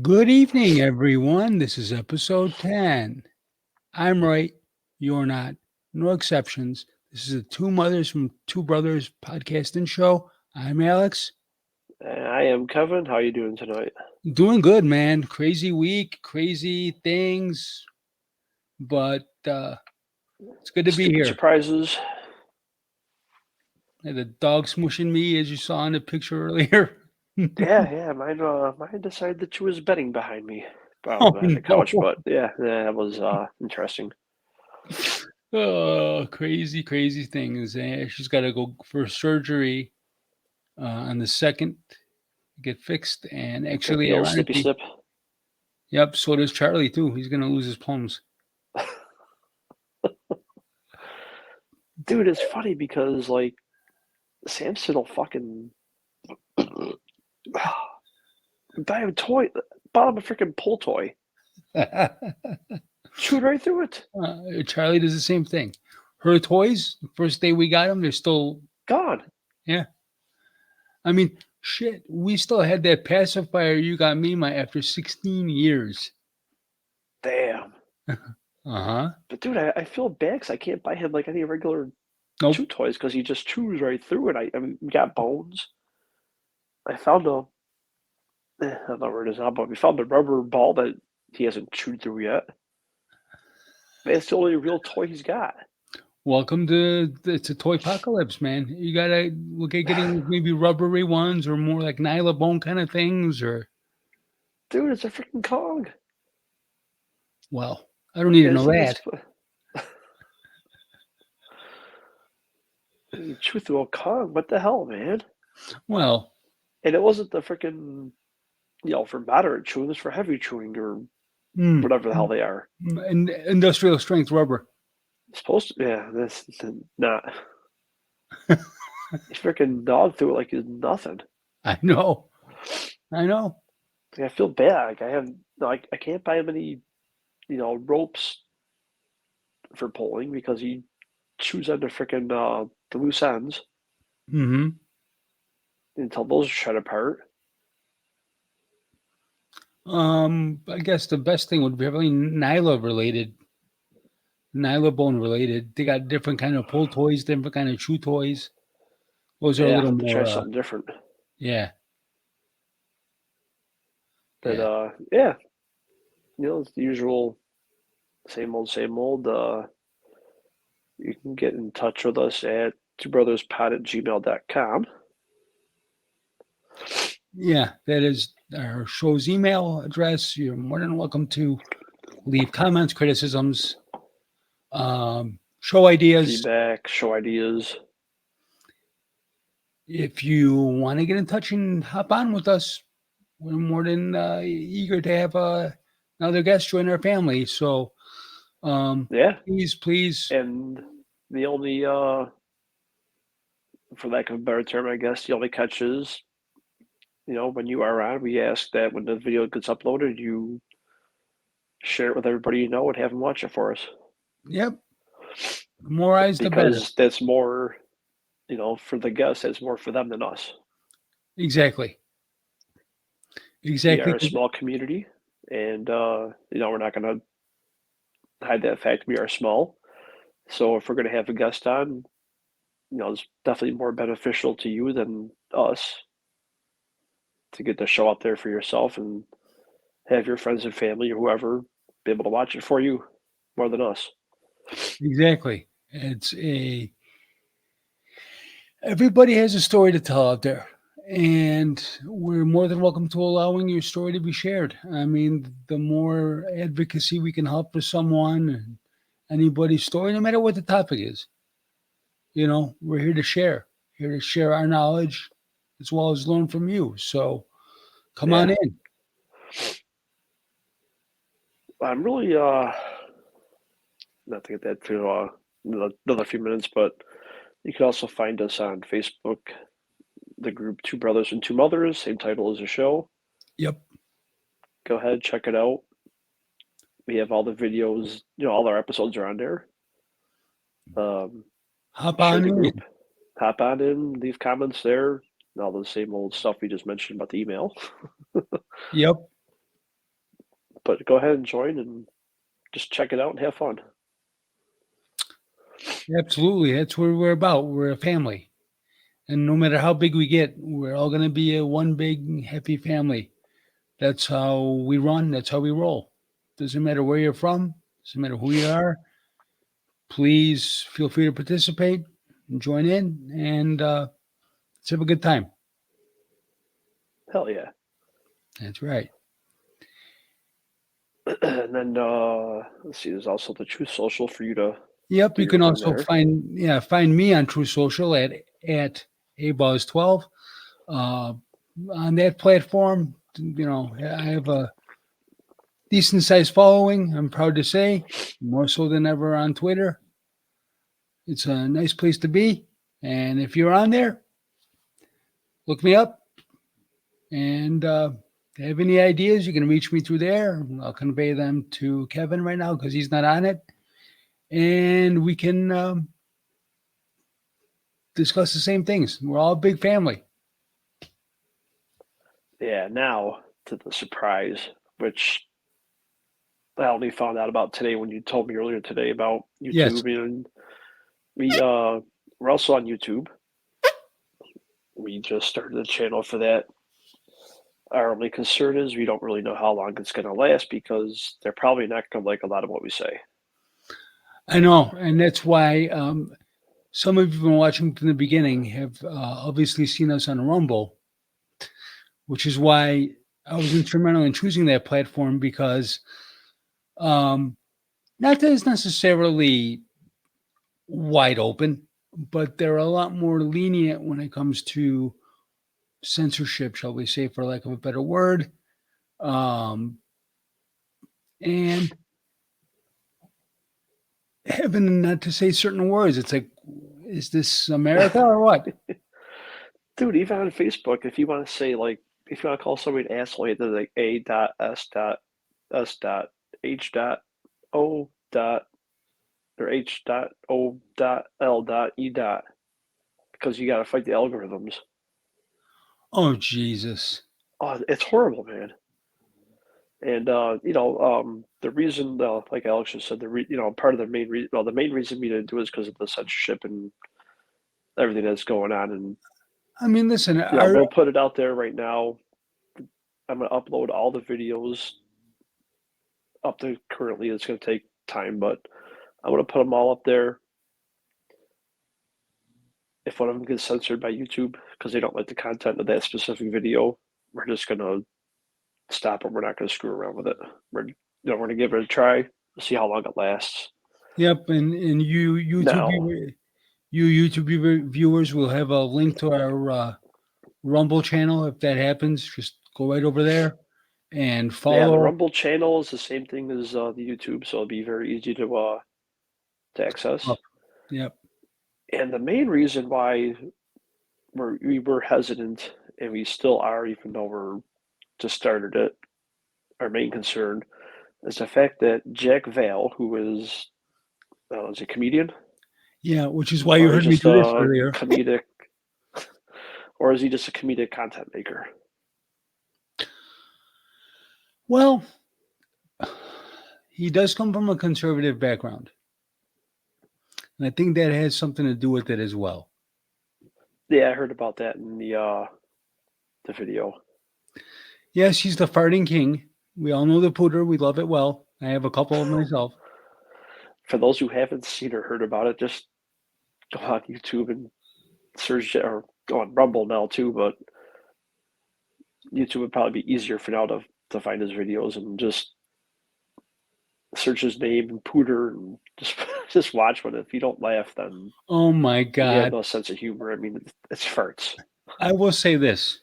Good evening, everyone. This is episode 10. I'm right, you're not. No exceptions. This is a Two Mothers from Two Brothers podcast and show. I'm Alex. I am Kevin. How you doing tonight? Doing good, man. Crazy week, crazy things, but it's good to be Stupid here. surprises. Had the dog smushing me, as you saw in the picture earlier. Yeah. Mine decided that she was bedding behind me, Oh, behind the couch. no. But yeah, that was interesting. Oh, crazy things. She's got to go for surgery on the second, get fixed. And Got actually, the old snippy ironically, snip. yep, so does Charlie too. He's gonna lose his plums. Dude, it's funny because like Samson will fucking buy a toy, bought him a freaking pull toy, chewed right through it, Charlie does the same thing. Her toys, the first day we got them, they're still, gone. yeah. I mean, shit, we still had that pacifier you got me my after 16 years. Damn. Uh-huh. But dude, I feel bad because I can't buy him like any regular chew Nope. toys because he just chews right through it. I mean, we got bones. I found a I don't know where it is now, but we found a rubber ball that he hasn't chewed through yet. It's the only real toy he's got. Welcome to it's a toy apocalypse, man. You gotta look at getting maybe rubbery ones or more like Nyla bone kind of things, or Dude, it's a freaking Kong. well, I don't need to know It's that. you chew through a Kong. What the hell, man? Well, And it wasn't the freaking for moderate chewing. It's for heavy chewing or mm, whatever the hell they are. industrial strength rubber. It's supposed to. Yeah, this not. This freaking dog threw it like it's nothing. I know. I know. Like, I feel bad. Like I have like I can't buy him any ropes for pulling because he chews on the freaking the loose ends Hmm. until those are shut apart. I guess the best thing would be probably Nyla related, Nyla bone related. They got different kind of pull toys, different kind of chew toys. Those are a Yeah, little have to try more, something different. yeah, But yeah, yeah, it's the usual same old. You can get in touch with us at twobrotherspod@gmail.com. yeah. That is our show's email address. You're more than welcome to leave comments, criticisms, show ideas. Feedback, show ideas. If you want to get in touch and hop on with us, we're more than eager to have another guest join our family. So Yeah, please. and the only for lack of a better term, I guess the only catch is when you are on, we ask that when the video gets uploaded, you share it with everybody you know and have them watch it for us Yep, the more eyes, the better. because that's more for the guests, it's more for them than us. Exactly, We exactly. are a small community, and we're not going to hide that fact. We are small, so if we're going to have a guest on, it's definitely more beneficial to you than us to get the show out there for yourself and have your friends and family or whoever be able to watch it for you more than us. Exactly. It's a everybody has a story to tell out there. And we're more than welcome to allowing your story to be shared. I mean, the more advocacy we can help for someone and anybody's story, no matter what the topic is, we're here to share our knowledge as well as learn from you. So come Yeah, on in. I'm really not to get that to another few minutes, but you can also find us on Facebook, the group Two Brothers and Two Mothers, same title as the show. Yep. Go ahead, check it out. We have all the videos, all our episodes are on there. Hop Share on the in. group, hop on in, leave comments there, and all the same old stuff we just mentioned about the email. Yep. But go ahead and join and just check it out and have fun. Absolutely. That's what we're about. We're a family. And no matter how big we get, we're all going to be a one big happy family. That's how we run. That's how we roll. Doesn't matter where you're from. Doesn't matter who you are. Please feel free to participate and join in, and let's have a good time. Hell yeah. That's right. And then let's see, there's also the Truth Social for you to Yep. do You your can thing also there. find me on True Social at abuzz12. Uh, on that platform, I have a decent sized following. I'm proud to say, more so than ever on Twitter. It's a nice place to be. And if you're on there, look me up. And have any ideas, you can reach me through there. I'll convey them to Kevin right now because he's not on it. And we can discuss the same things. We're all a big family. Yeah, now to the surprise, which I only found out about today when you told me earlier today about Yes, YouTube. And we're also on YouTube. We just started a channel for that. Our only concern is we don't really know how long it's going to last because they're probably not going to like a lot of what we say. I know. And that's why some of you have been watching from the beginning have obviously seen us on Rumble, which is why I was instrumental in choosing that platform because um, not that it's necessarily wide open, but they're a lot more lenient when it comes to censorship, shall we say, for lack of a better word. Um, and having not to say certain words, it's like, is this America or what? Dude, even on Facebook, if you want to say, like, if you want to call somebody an asshole, they're like A dot S dot S dot H dot O dot or H dot O dot L dot E dot because you got to fight the algorithms. Oh, Jesus. Oh, it's horrible, man. And the reason, like Alex just said, part of the main reason, well, the main reason we didn't do it is because of the censorship and everything that's going on. And I mean, listen, I'm gonna put it out there right now. I'm gonna upload all the videos up to currently. It's gonna take time, but I'm gonna put them all up there. If one of them gets censored by YouTube because they don't like the content of that specific video, we're just gonna stop it. We're not gonna screw around with it. We're gonna give it a try, see how long it lasts. yep, and Now, you viewers will have a link to our Rumble channel. If that happens, just go right over there and yeah, the follow. Rumble channel is the same thing as the YouTube, so it'll be very easy to access. Up. Yep. And the main reason why we were hesitant, and we still are, even though we're just started it, our main concern is the fact that Jack Vale, who is a comedian, Yeah, which is why you or he's heard me just do this a earlier. comedic, or is he just a comedic content maker? Well, he does come from a conservative background, and I think that has something to do with it as well. Yeah, I heard about that in the video. Yes, he's the farting king. We all know the pooter. We love it well. I have a couple of myself. For those who haven't seen or heard about it, just go on YouTube and search it, or go on Rumble now too, but YouTube would probably be easier for now to find his videos and just search his name and Pooter and just just watch one. If you don't laugh, then Oh my you have God. no sense of humor. I mean, it's farts. I will say this.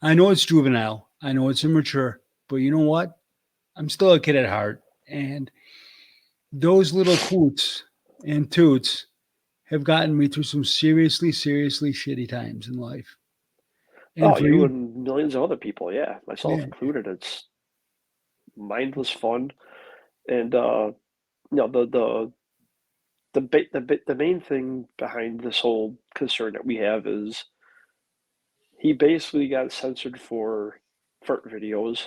I know it's juvenile. I know it's immature, but you know what? I'm still a kid at heart. And those little hoots and toots have gotten me through some seriously, seriously shitty times in life. And Oh, for you you, and millions of other people, yeah, myself yeah, included. It's mindless fun, and the main thing behind this whole concern that we have is he basically got censored for fart videos,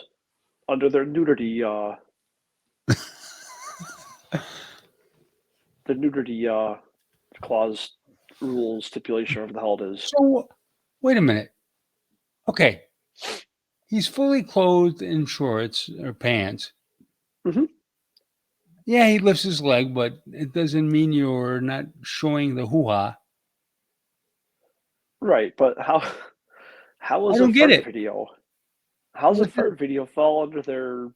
under their nudity the nudity clause rule stipulation, whatever the hell it is. So, wait a minute. Okay, he's fully clothed in shorts or pants. Hmm. Yeah, he lifts his leg, but it doesn't mean you're not showing the hoo-ha. Right, but how I is a don't get fart it. video? How's a What's the fart video fall under nudity their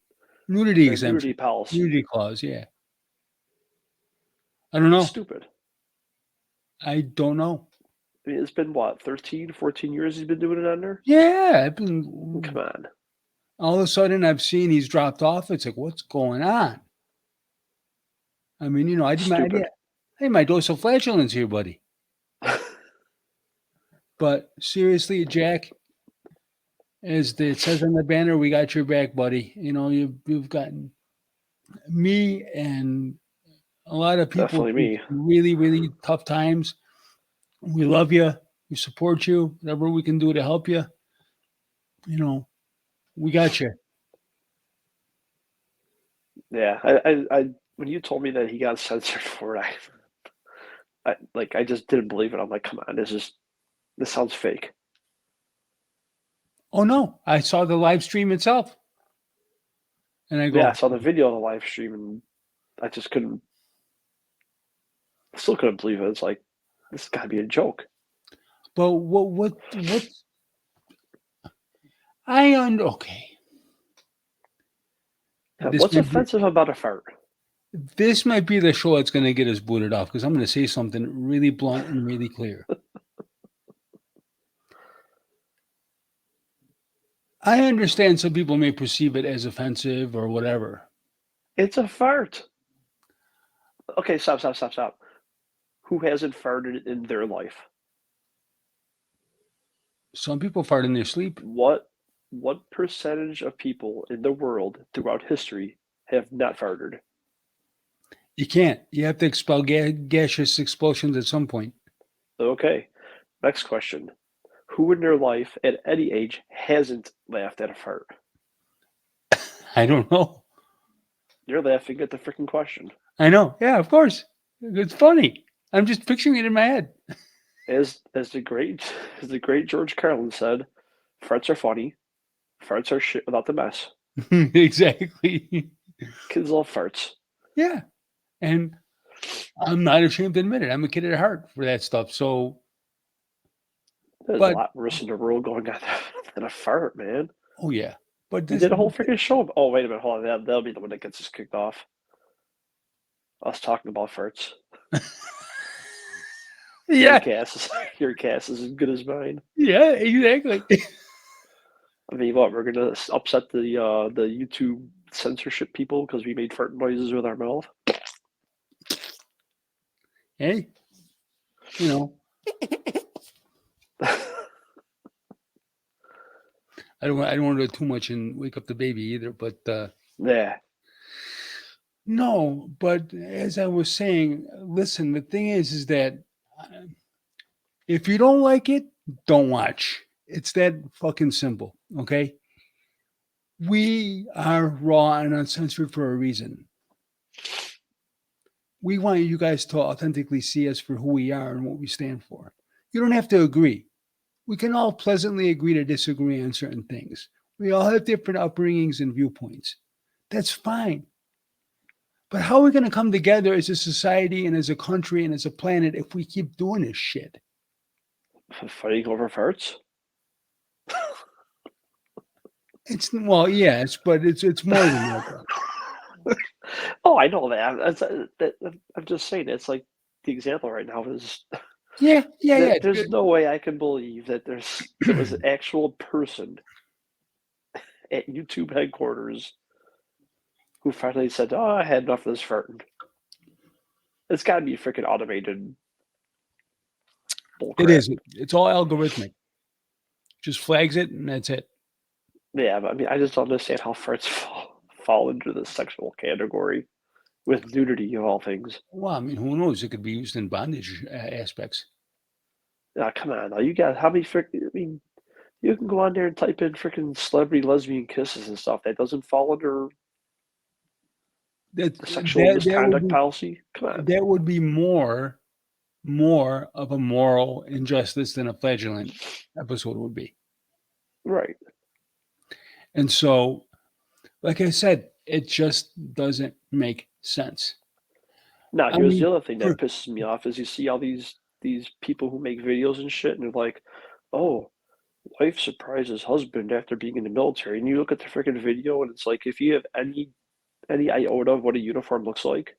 nudity exemption? policy? Nudity clause, yeah. I don't It's know. stupid. I don't know. I mean, it's been what, 13, 14 years he's been doing it under? Yeah, Come on. all of a sudden I've seen he's dropped off. It's like, what's going on? I mean, Stupid. I did my dose of flatulence here, buddy. But seriously, Jack, as it says on the banner, we got your back, buddy. You've gotten me and a lot of people Definitely through me. some really, really tough times. We love you. We support you. Whatever we can do to help you, you know, we got you. Yeah, I when you told me that he got censored for it, I just didn't believe it. I'm like, come on, this sounds fake. Oh no, I saw the live stream itself, and I Yeah, I go, saw the video of the live stream and I just still couldn't believe it. It's like, this has got to be a joke. but what's I on okay. Yeah, This what's might be offensive about a fart? this might be the show that's going to get us booted off because I'm going to say something really blunt and really clear. I understand some people may perceive it as offensive or whatever. It's a fart. Okay, stop. Who hasn't farted in their life? Some people fart in their sleep. What percentage of people in the world throughout history have not farted? You can't. You have to expel gaseous expulsions at some point. Okay, next question. Who in their life at any age hasn't laughed at a fart? I don't know. You're laughing at the freaking question. I know. Yeah, of course. It's funny. I'm just picturing it in my head. As the great as the great George Carlin said, farts are funny. Farts are shit without the mess. Exactly. Kids love farts. Yeah. And I'm not ashamed to admit it. I'm a kid at heart for that stuff. So, There's a but lot worse in the world going on than a fart, man. oh yeah. But We this, did a whole freaking show. Oh, wait a minute, hold on. That'll be the one that gets us kicked off. Us talking about farts. Your yeah, cast is your cast is as good as mine. yeah, exactly. I mean, what, we're gonna upset the YouTube censorship people because we made fart noises with our mouth? Hey, you know, I don't want to do too much and wake up the baby either. But Yeah, no, but as I was saying, listen, the thing is that uh, if you don't like it, don't watch. It's that fucking simple. Okay. We are raw and uncensored for a reason. We want you guys to authentically see us for who we are and what we stand for. You don't have to agree. We can all pleasantly agree to disagree on certain things. We all have different upbringings and viewpoints. That's fine. But how are we going to come together as a society and as a country and as a planet if we keep doing this shit? fighting over farts. It's well, yes, but it's more than that. Though. Oh, I know that. I'm just saying. It's like the example right now is Yeah, yeah, yeah. that there's no way I can believe that there was an actual person at YouTube headquarters who finally said, "Oh, I had enough of this farting." It's got to be freaking automated It bullcrap. is. It's all algorithmic. Just flags it and that's it. Yeah, but I mean, I just don't understand how farts fall into the sexual category with nudity of all things. Well, I mean, who knows? It could be used in bondage aspects. Come on, now you got how many frick? I mean, You can go on there and type in freaking celebrity lesbian kisses and stuff. That doesn't fall under That the sexual that would misconduct be policy. Come on. more of a moral injustice than a flagellant episode would be. Right. And so, like I said, it just doesn't make sense. Now, I here's mean, the other thing for that pisses me off is you see all these people who make videos and shit, and they're like, "Oh, wife surprises husband after being in the military," and you look at the freaking video, and it's like if you have any iota of what a uniform looks like,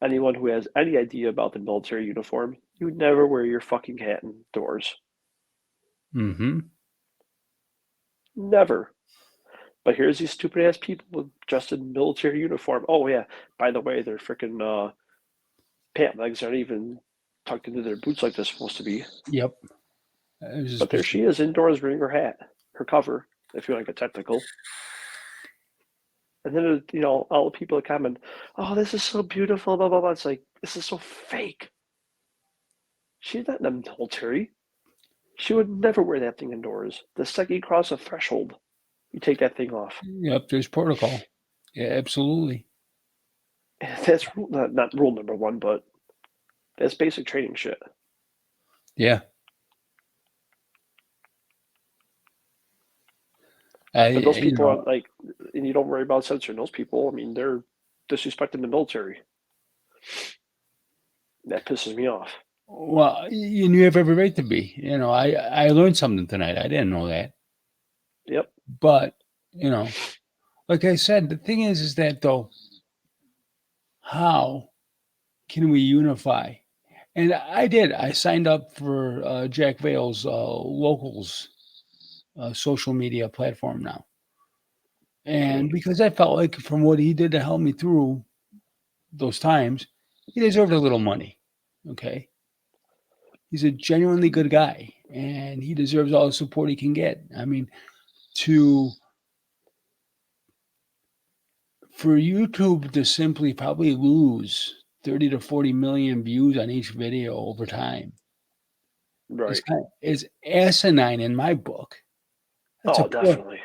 anyone who has any idea about the military uniform, you would never wear your fucking hat indoors. hmm Never. But here's these stupid ass people dressed in military uniform. Oh yeah, by the way, their freaking pant legs aren't even tucked into their boots like they're supposed to be. Yep. It was But there just, she is indoors wearing her hat, her cover, if you want to get technical. And then all the people that comment, "Oh, this is so beautiful," blah blah blah. It's like this is so fake. She's not in the military. She would never wear that thing indoors. The second you cross a threshold, you take that thing off. yep, there's protocol. Yeah, absolutely. That's not rule number one, but that's basic training shit. Yeah. And those You people know, are like, and you don't worry about censoring those people. I mean, they're disrespecting the military. That pisses me off. well, you have every right to be. I learned something tonight. I didn't know that. Yep. But, you know, like I said, the thing is that though, how can we unify? And I did. I signed up for Jack Vale's locals social media platform now. Mm-hmm. And because I felt like from what he did to help me through those times, he deserved a little money. Okay. He's a genuinely good guy and he deserves all the support he can get. I mean, to for YouTube to simply probably lose 30 to 40 million views on each video over time Right. is asinine in my book. That's a Oh, poor definitely.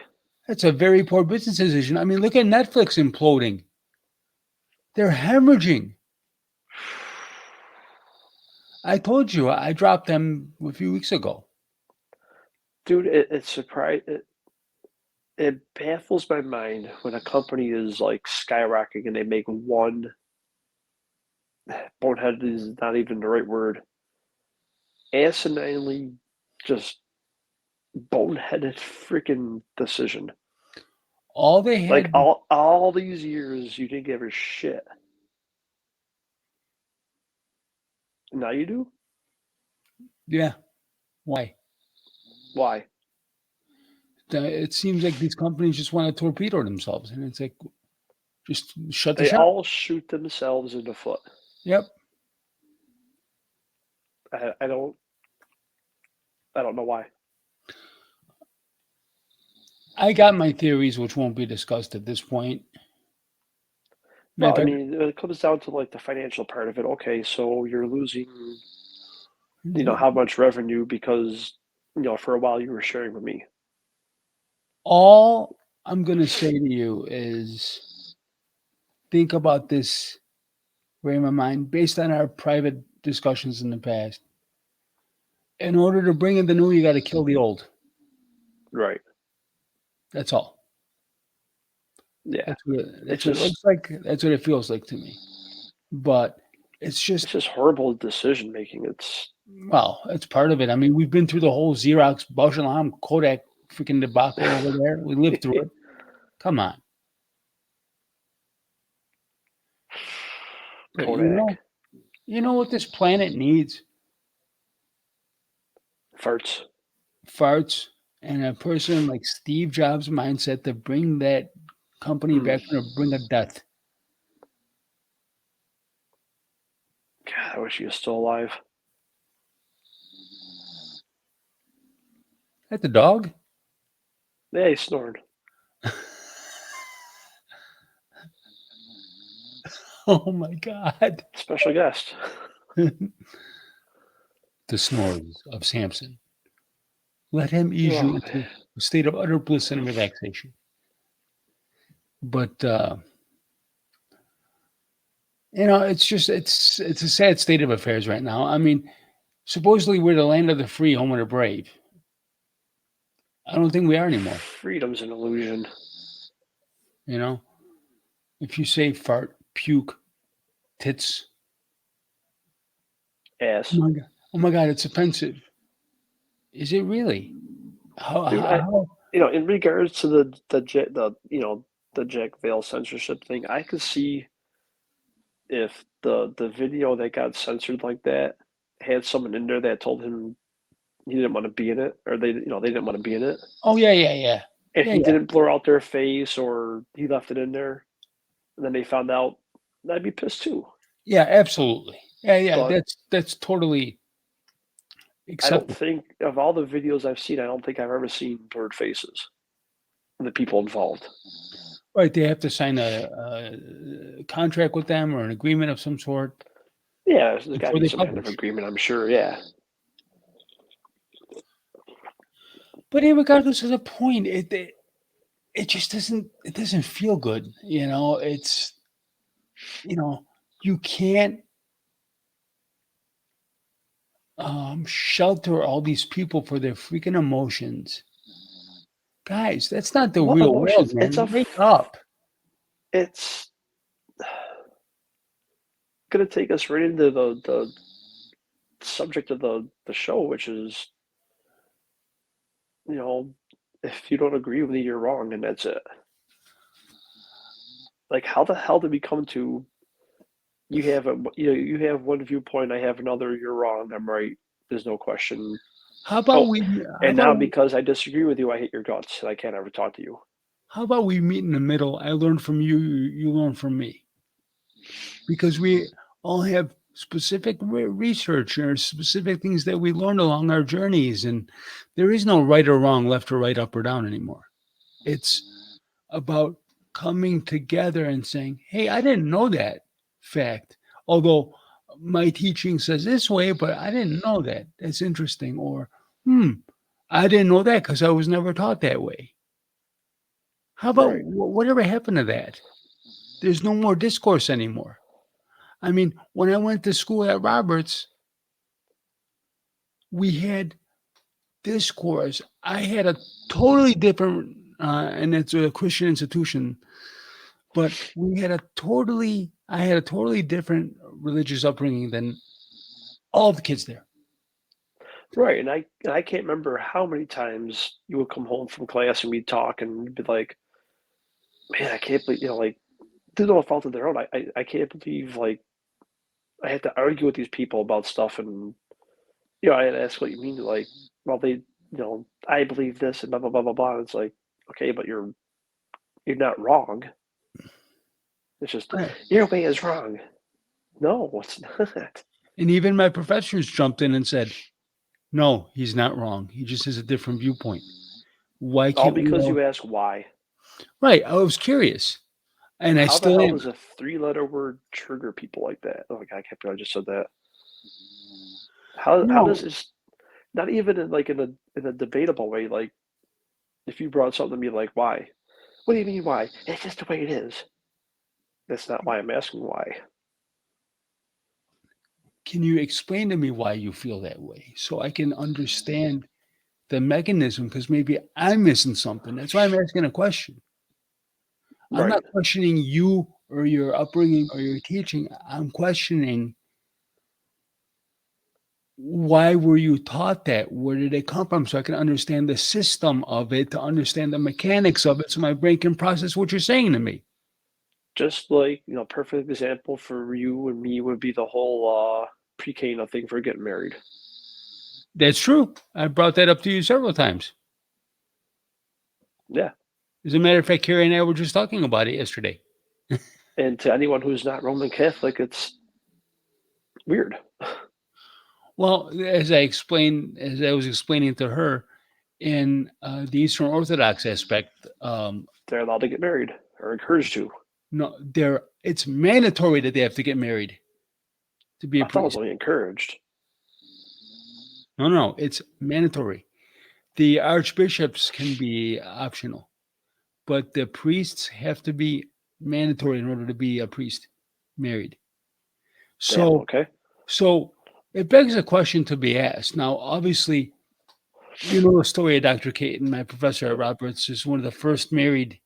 that's a very poor business decision. I mean, look at Netflix imploding. They're hemorrhaging. I told you I dropped them a few weeks ago. Dude, it's surprise. It baffles my mind when a company is like skyrocketing and they make one bonehead is not even the right word. Asininely just boneheaded freaking decision. All they Like had, all these years you didn't give a shit. Now you do? yeah. Why? Why? It seems like these companies just want to torpedo themselves, and it's like just shut the They shop. all shoot themselves in the foot. Yep. I don't know why. I got my theories, which won't be discussed at this point. Matter Well, of I fact, mean, it comes down to like the financial part of it. Okay, so you're losing, how much revenue because, for a while you were sharing with me. all I'm going to say to you is think about this frame of mind based on our private discussions in the past. In order to bring in the new, you got to kill the old. Right. That's all. Yeah. That's It's what it just looks like. That's what it feels like to me. But it's just it's just horrible decision making. It's well, it's part of it. I mean, we've been through the whole Xerox, Bausch and Lomb, Kodak freaking debacle over there. We lived through it. Come on. But Kodak you know what this planet needs? farts. Farts and a person like Steve Jobs' mindset to bring that company Mm. back from the brink of death. God, I wish he was still alive. That the dog? Yeah, he snored. Oh my God. Special guest. The snores of Samson. Let him ease you Oh, into a state of utter bliss and relaxation. But it's just it's a sad state of affairs right now. I mean, supposedly we're the land of the free, home of the brave. I don't think we are anymore. freedom's an illusion. You know, if you say fart, puke, tits, Ass. oh my god, it's offensive. Is it really? How, Dude, how, how in regards to the Jack Vale censorship thing, I could see if the video that got censored like that had someone in there that told him he didn't want to be in it, or they didn't want to be in it, Oh yeah, yeah, yeah, and yeah, he yeah, didn't blur out their face or he left it in there, and then they found out, I'd be pissed too. yeah. Absolutely. Yeah, yeah. But That's totally I don't acceptable. think of all the videos I've seen, I don't think I've ever seen blurred faces of the people involved. Right? They have to sign a contract with them or an agreement of some sort Yeah, there's got to before be they some kind of publish. agreement, I'm sure. Yeah, But regardless of the point, it just doesn't feel good. It's you can't shelter all these people for their freaking emotions. Guys, that's not the what real world, emotions? man. Wake up. It's gonna take us right into the subject of the show, which is, you know, if you don't agree with me, you're wrong, and that's it. Like, how the hell did we come to you have one viewpoint, I have another, you're wrong, I'm right. There's no question. How about Oh, we how and about now because I disagree with you, I hate your guts, and I can't ever talk to you. how about we meet in the middle? I learn from you, you learn from me. Because we all have specific research or specific things that we learned along our journeys, and there is no right or wrong, left or right, up or down anymore. It's about coming together and saying, "Hey, I didn't know that fact. Although my teaching says this way, but I didn't know that. That's interesting." Or, "Hmm, I didn't know that because I was never taught that way." How about Right. whatever happened to that? There's no more discourse anymore. I mean, when I went to school at Roberts, we had discourse. I had a totally different, and it's a Christian institution, but I had a totally different religious upbringing than all the kids there. Right, and I can't remember how many times you would come home from class and we'd talk and you'd be like, "Man, I can't believe," like, through no fault of their own, I can't believe, like, I had to argue with these people about stuff, and, I had to ask what you mean, like, well, I believe this and blah, blah, blah, blah, blah, and it's like, "Okay, but you're not wrong. It's just Right. your way is wrong." No, it's not. And even my professors jumped in and said, "No, he's not wrong. He just has a different viewpoint. Why All can't we because all?" you ask why. Right. I was curious, and I How the still hell am. does a three-letter word trigger people like that? Oh my God, I can't believe I just said that. How does No, this, not even in a debatable way, like, if you brought something to me like, "Why?" "What do you mean why?" "It's just the way it is." That's not why I'm asking why. can you explain to me why you feel that way so I can understand the mechanism? Because maybe I'm missing something. That's why I'm asking a question. I'm Right. not questioning you or your upbringing or your teaching. I'm questioning, why were you taught that? Where did it come from? So I can understand the system of it, to understand the mechanics of it, so my brain can process what you're saying to me. Just like, perfect example for you and me would be the whole pre-K thing for getting married. That's true. I brought that up to you several times. Yeah. As a matter of fact, Carrie and I were just talking about it yesterday. And to anyone who's not Roman Catholic, it's weird. Well, as I was explaining to her, in the Eastern Orthodox aspect, They're allowed to get married or encouraged to. no, it's mandatory that they have to get married to be a I thought it was priest. only encouraged. No, no, it's mandatory. The archbishops can be optional, but the priests have to be mandatory in order to be a priest, married. Damn. So, Okay. so it begs a question to be asked. Now, obviously, you know the story of Dr. Caton, my professor at Roberts, is one of the first married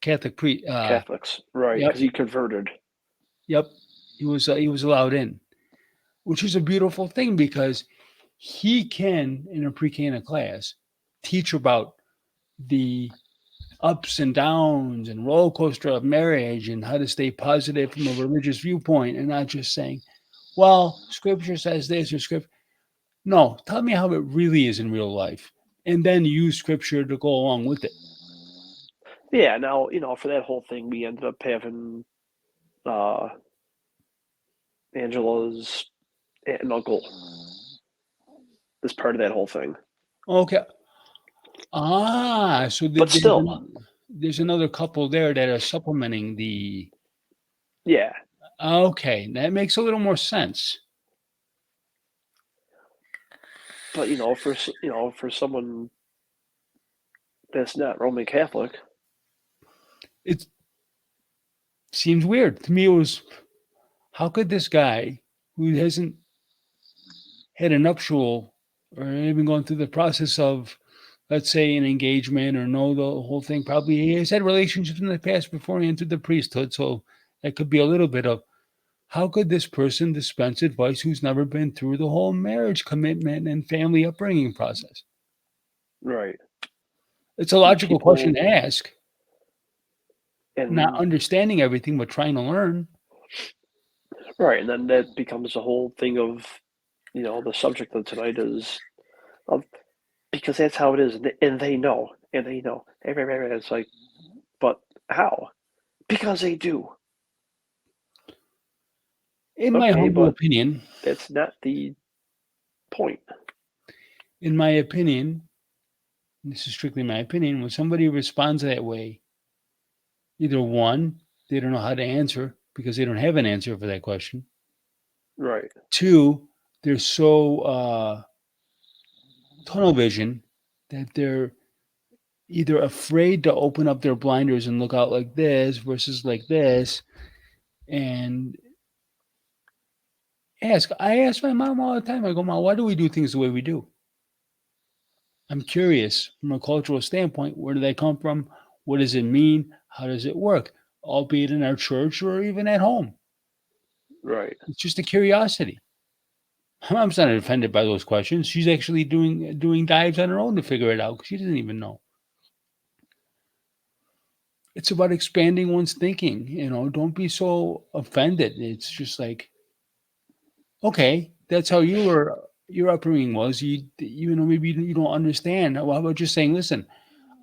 Catholic priest. Catholics, right? Yep, Because he converted. yep. He was allowed in, which is a beautiful thing because he can, in a pre-Cana class, teach about the ups and downs and roller coaster of marriage and how to stay positive from a religious viewpoint and not just saying, well, scripture says this or scripture. No, tell me how it really is in real life and then use scripture to go along with it. Yeah. Now, for that whole thing, we ended up having uh, Angela's aunt and uncle as part of that whole thing. Okay. Ah, so But still, there's another couple there that are supplementing the. yeah. Okay, that makes a little more sense. But for someone that's not Roman Catholic, It seems weird to me. It was how could this guy who hasn't had a nuptial or even gone through the process of, let's say, an engagement or know the whole thing, probably he has had relationships in the past before he entered the priesthood. So that could be a little bit of how could this person dispense advice who's never been through the whole marriage commitment and family upbringing process? right? It's a logical question People to ask, not and understanding everything, but trying to learn. right, and then that becomes a whole thing of the subject of tonight is of because that's how it is, and they know, and they know. It's like, but how? Because they do. In my Okay, humble but opinion, that's not the point. in my opinion, this is strictly my opinion, when somebody responds that way, either one, they don't know how to answer because they don't have an answer for that question. Right, Two, they're so tunnel vision that they're either afraid to open up their blinders and look out like this versus like this. And I ask my mom all the time, I go, Mom, why do we do things the way we do? I'm curious from a cultural standpoint, where do they come from? What does it mean? How does it work? Albeit in our church or even at home. right. It's just a curiosity. My mom's not offended by those questions. She's actually doing dives on her own to figure it out because she doesn't even know. It's about expanding one's thinking. Don't be so offended. It's just like, okay, that's how your upbringing was. Maybe you don't understand. Well, how about just saying, listen,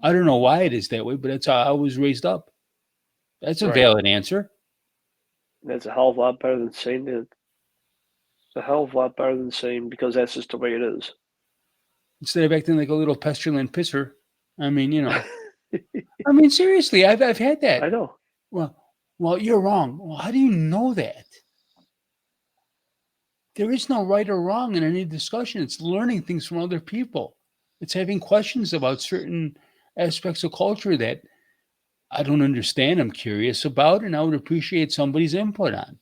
I don't know why it is that way, but that's how I was raised up. That's a Right. valid answer. That's a hell of a lot better than saying it. It's a hell of a lot better than saying because that's just the way it is. Instead of acting like a little pestilent pisser. I mean, seriously, I've had I that. know. Well, you're wrong. Well, how do you know that? There is no right or wrong in any discussion. It's learning things from other people. It's having questions about certain aspects of culture that I don't understand. I'm curious about, and I would appreciate somebody's input on.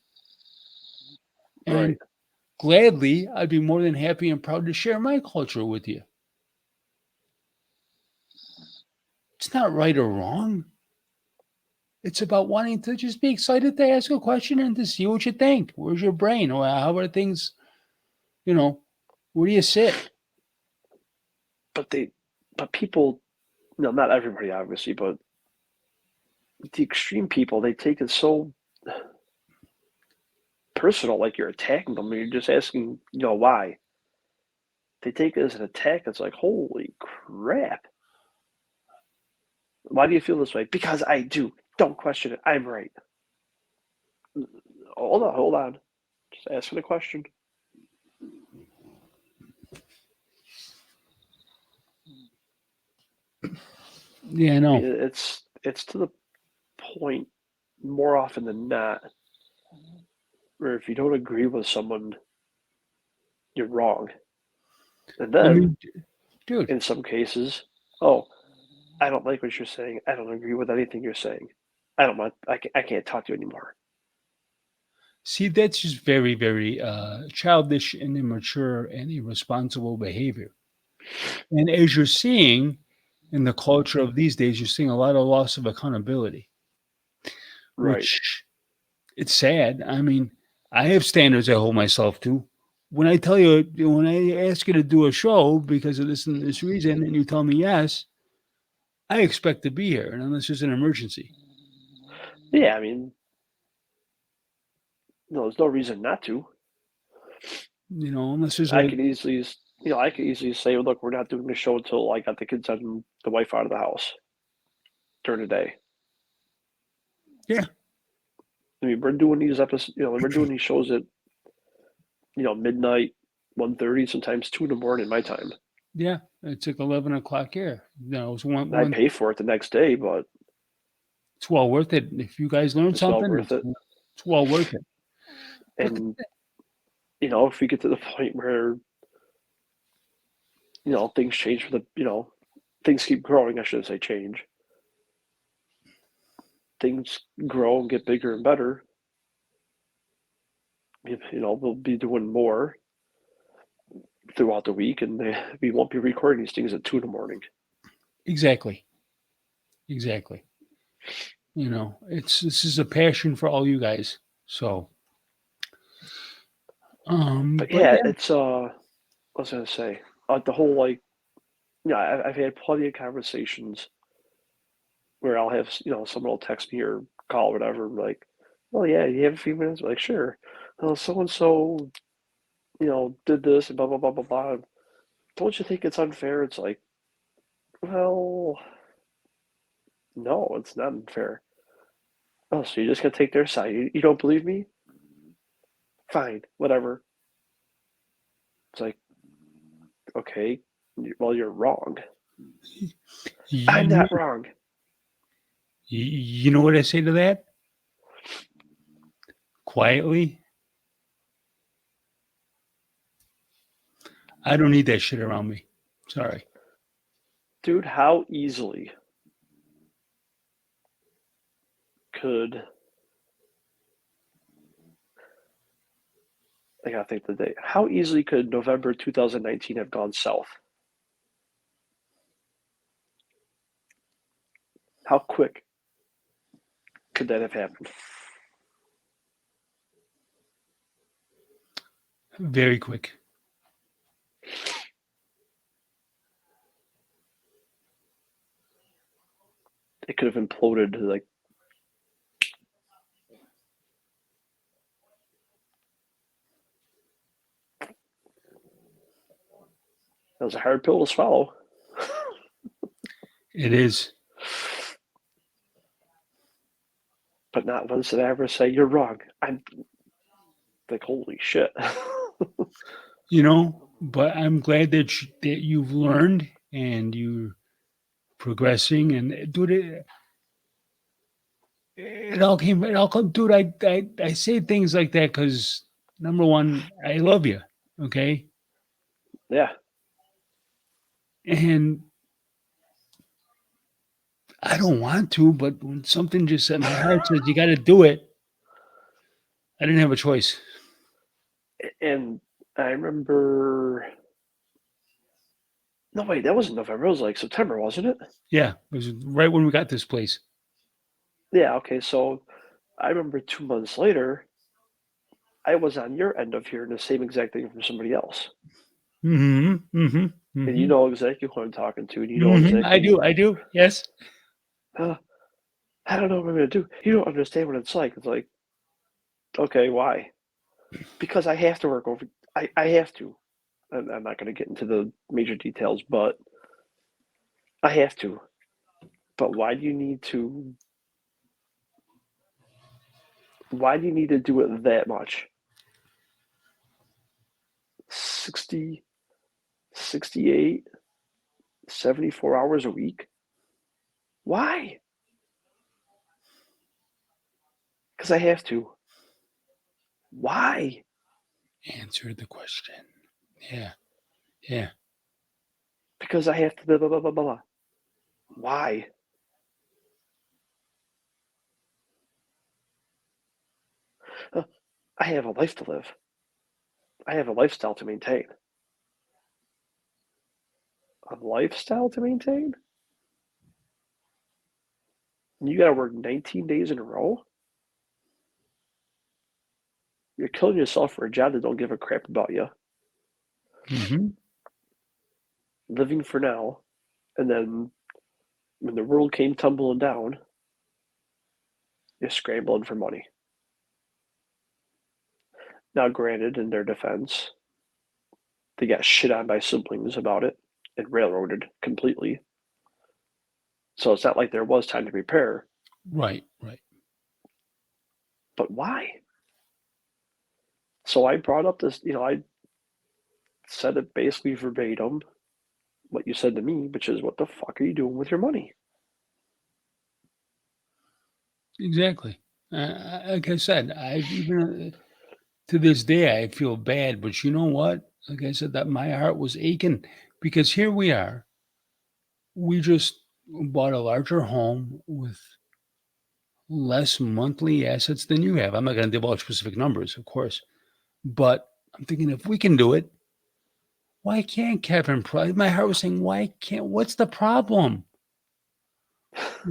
Right. And gladly, I'd be more than happy and proud to share my culture with you. It's not right or wrong. It's about wanting to just be excited to ask a question and to see what you think. Where's your brain? Or how are things, you know, where do you sit? But people, not everybody obviously, but the extreme people, they take it so personal, like you're attacking them. You're just asking, why. They take it as an attack. It's like, holy crap. Why do you feel this way? Because I do. Don't question it. I'm right. Hold on. Just asking a question. Yeah, I I mean, know. it's to the point more often than not where if you don't agree with someone, you're wrong. And I then mean, dude. in some cases. Oh, I don't like what you're saying. I don't agree with anything you're saying. I don't want. I can't talk to you anymore. See, that's just very, very childish and immature and irresponsible behavior. And as you're seeing in the culture of these days, you're seeing a lot of loss of accountability, Right. which it's sad. I mean, I have standards I hold myself to. When I tell you, when I ask you to do a show because of this and this reason, and you tell me yes, I expect to be here, and unless there's an emergency, Yeah. I mean, no, there's no reason not to. unless there's I a could easily, I could easily say, look, we're not doing the show until I got the kids and the wife out of the house during the day. yeah, I mean, we're doing these episodes. We're doing these shows at midnight, 1:30, sometimes 2 in the morning my time. yeah, it's like 11 o'clock here. It's And I pay for it the next day, but it's well worth it. If you guys learn it's well something, worth it. it's well worth it. Look at And if we get to the point where things change for the things keep growing. I shouldn't say change. Things grow and get bigger and better. We'll be doing more throughout the week, and we won't be recording these things at 2 in the morning. exactly, exactly. This is a passion for all you guys. So, But but yeah, yeah, it's what was I gonna say? The whole yeah, I've had plenty of conversations where I'll have someone will text me or call or whatever, like, oh yeah, you have a few minutes? Like, sure. Oh, so and so, did this and blah blah blah blah blah. Don't you think it's unfair? It's like, well, no, it's not unfair. Oh, so you're just gonna take their side? You don't believe me? Fine, whatever. It's like, okay, well, you're wrong. I'm you, not wrong. you know what I say to that? Quietly, I don't need that shit around me. Sorry. Dude, how easily could I gotta think the date? How easily could November 2019 have gone south? How quick could that have happened? Very quick. It could have imploded like that was a hard pill to swallow. It is. But not once did I ever say you're wrong. I'm like, holy shit. But I'm glad that you've learned and you're progressing. And dude, it all come, dude. I say things like that because number one, I love you. Okay. Yeah. And I don't want to, but when something just at my heart says you got to do it, I didn't have a choice. And I remember no wait, that wasn't November, it was like September, wasn't it? Yeah, it was right when we got this place. Yeah, okay, so I remember 2 months later, I was on your end of hearing the same exact thing from somebody else. Mm-hmm. Mm-hmm. And you Mm-hmm. know exactly who I'm talking to, and you know Mm-hmm. I exactly do. I do. Yes. uh, I don't know what I'm gonna do. You don't understand what it's like. It's like, okay, why? Because I have to work over. I have to. I'm not going to get into the major details, but I have to. But why do you need to? Why do you need to do it that much? 60, 68, 74 hours a week? Why? Because I have to. Why? Answer the question. Yeah. Yeah. because I have to blah blah blah blah blah. Why? Uh, I have a life to live. I have a lifestyle to maintain. A lifestyle to maintain? And you got to work 19 days in a row? You're killing yourself for a job that don't give a crap about you. Hmm. Living for now, and then when the world came tumbling down, you're scrambling for money. Now, granted, in their defense, they got shit on by siblings about it and railroaded completely. So it's not like there was time to prepare. Right, right. But why? So I brought up this, I said it basically verbatim what you said to me, which is, what the fuck are you doing with your money? Exactly. Like I said, I've even to this day I feel bad, but you know what? Like I said, that my heart was aching because here we are. We just bought a larger home with less monthly assets than you have. I'm not going to divulge specific numbers, of course, but I'm thinking if we can do it, why can't Kevin? My heart was saying, why can't? What's the problem?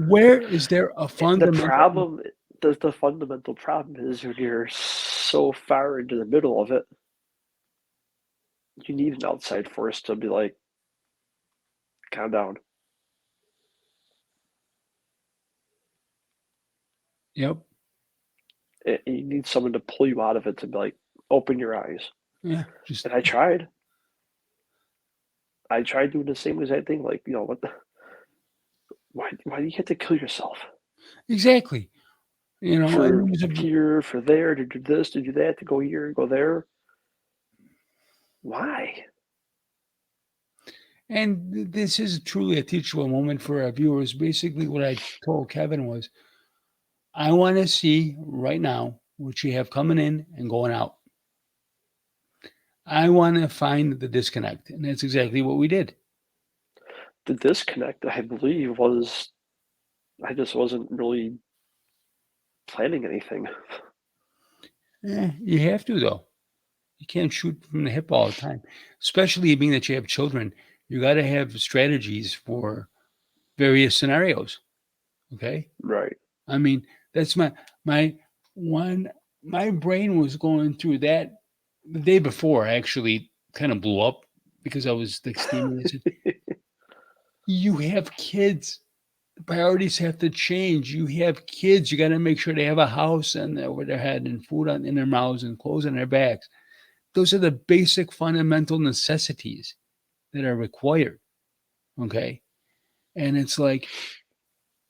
Where is there a The fundamental? problem, the fundamental problem is when you're so far into the middle of it, you need an outside force to be like, calm down. Yep. You need someone to pull you out of it to be like, open your eyes. Yeah. Just And I tried. I tried doing the same exact thing. Like, what the, why do you have to kill yourself? exactly. And For it was a here, for there, to do this, to do that, to go here, go there. Why? And this is truly a teachable moment for our viewers. Basically, what I told Kevin was, I want to see right now what you have coming in and going out. I want to find the disconnect. And that's exactly what we did. The disconnect, I believe, was I just wasn't really planning anything. You have to, though. You can't shoot from the hip all the time, especially being that you have children. You got to have strategies for various scenarios. Okay. Right. I mean, that's my one. My brain was going through that the day before. I actually kind of blew up because I was like steaming. I said, "You have kids. The priorities have to change. You have kids. You got to make sure they have a house and over their head and food in their mouths and clothes on their backs. Those are the basic fundamental necessities that are required." Okay, and it's like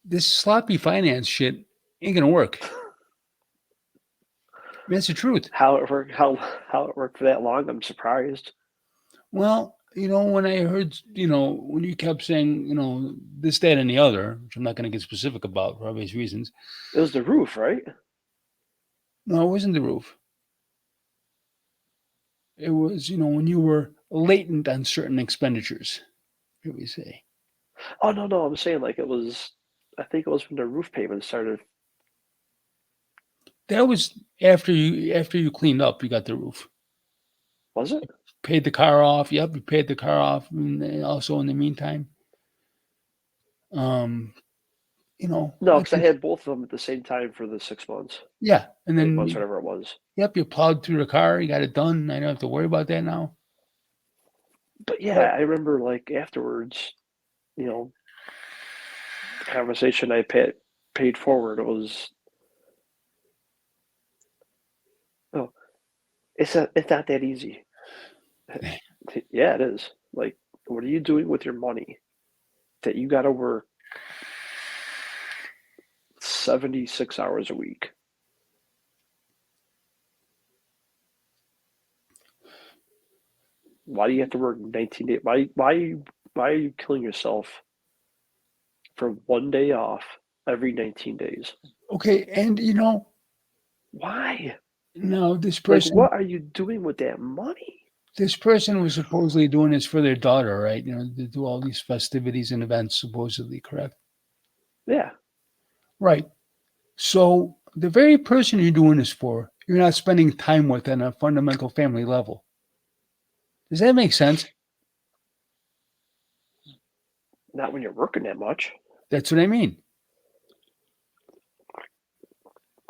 this sloppy finance shit ain't gonna work. That's the truth. How it worked, how it worked for that long, I'm surprised. Well, when I heard, when you kept saying, this, that, and the other, which I'm not going to get specific about for obvious reasons. It was the roof, right? No, it wasn't the roof. It was, when you were latent on certain expenditures, shall we say. Oh no, no, I'm saying like it was. I think it was when the roof payment started. That was after you cleaned up, you got the roof. Was it? Paid the car off. Yep, you paid the car off. And also in the meantime, um, No, like because I had both of them at the same time for the 6 months, yeah, and 8 months, then whatever it was. yep, you plowed through the car. You got it done. I don't have to worry about that now. But yeah, But I remember like afterwards, you know, the conversation I paid forward was, oh, it's not that easy. Yeah, it is. Like, what are you doing with your money that you got to work 76 hours a week? Why do you have to work 19 days? Why are you killing yourself for 1 day off every 19 days? okay, and Why? now this Like, person, what are you doing with that money? This person was supposedly doing this for their daughter, right? To do all these festivities and events, supposedly, correct? Yeah. Right. So the very person you're doing this for, you're not spending time with on a fundamental family level. Does that make sense? Not when you're working that much. That's what I mean.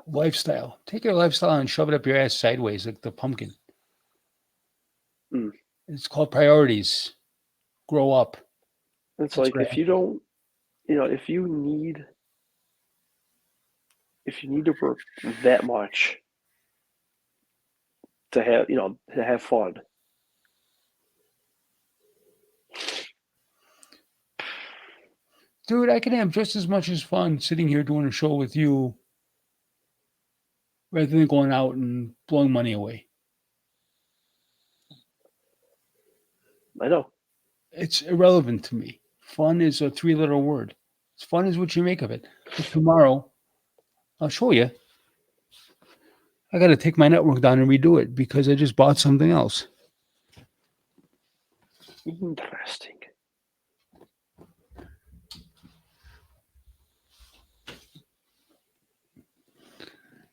Lifestyle. Take your lifestyle and shove it up your ass sideways like the pumpkin. Mm. It's called priorities. Grow up. It's That's like what if you don't, if you need to work that much to have fun. Dude, I can have just as much as fun sitting here doing a show with you rather than going out and blowing money away. I know. It's irrelevant to me. Fun is a three-letter word. Fun is what you make of it. But tomorrow, I'll show you. I got to take my network down and redo it because I just bought something else. Interesting.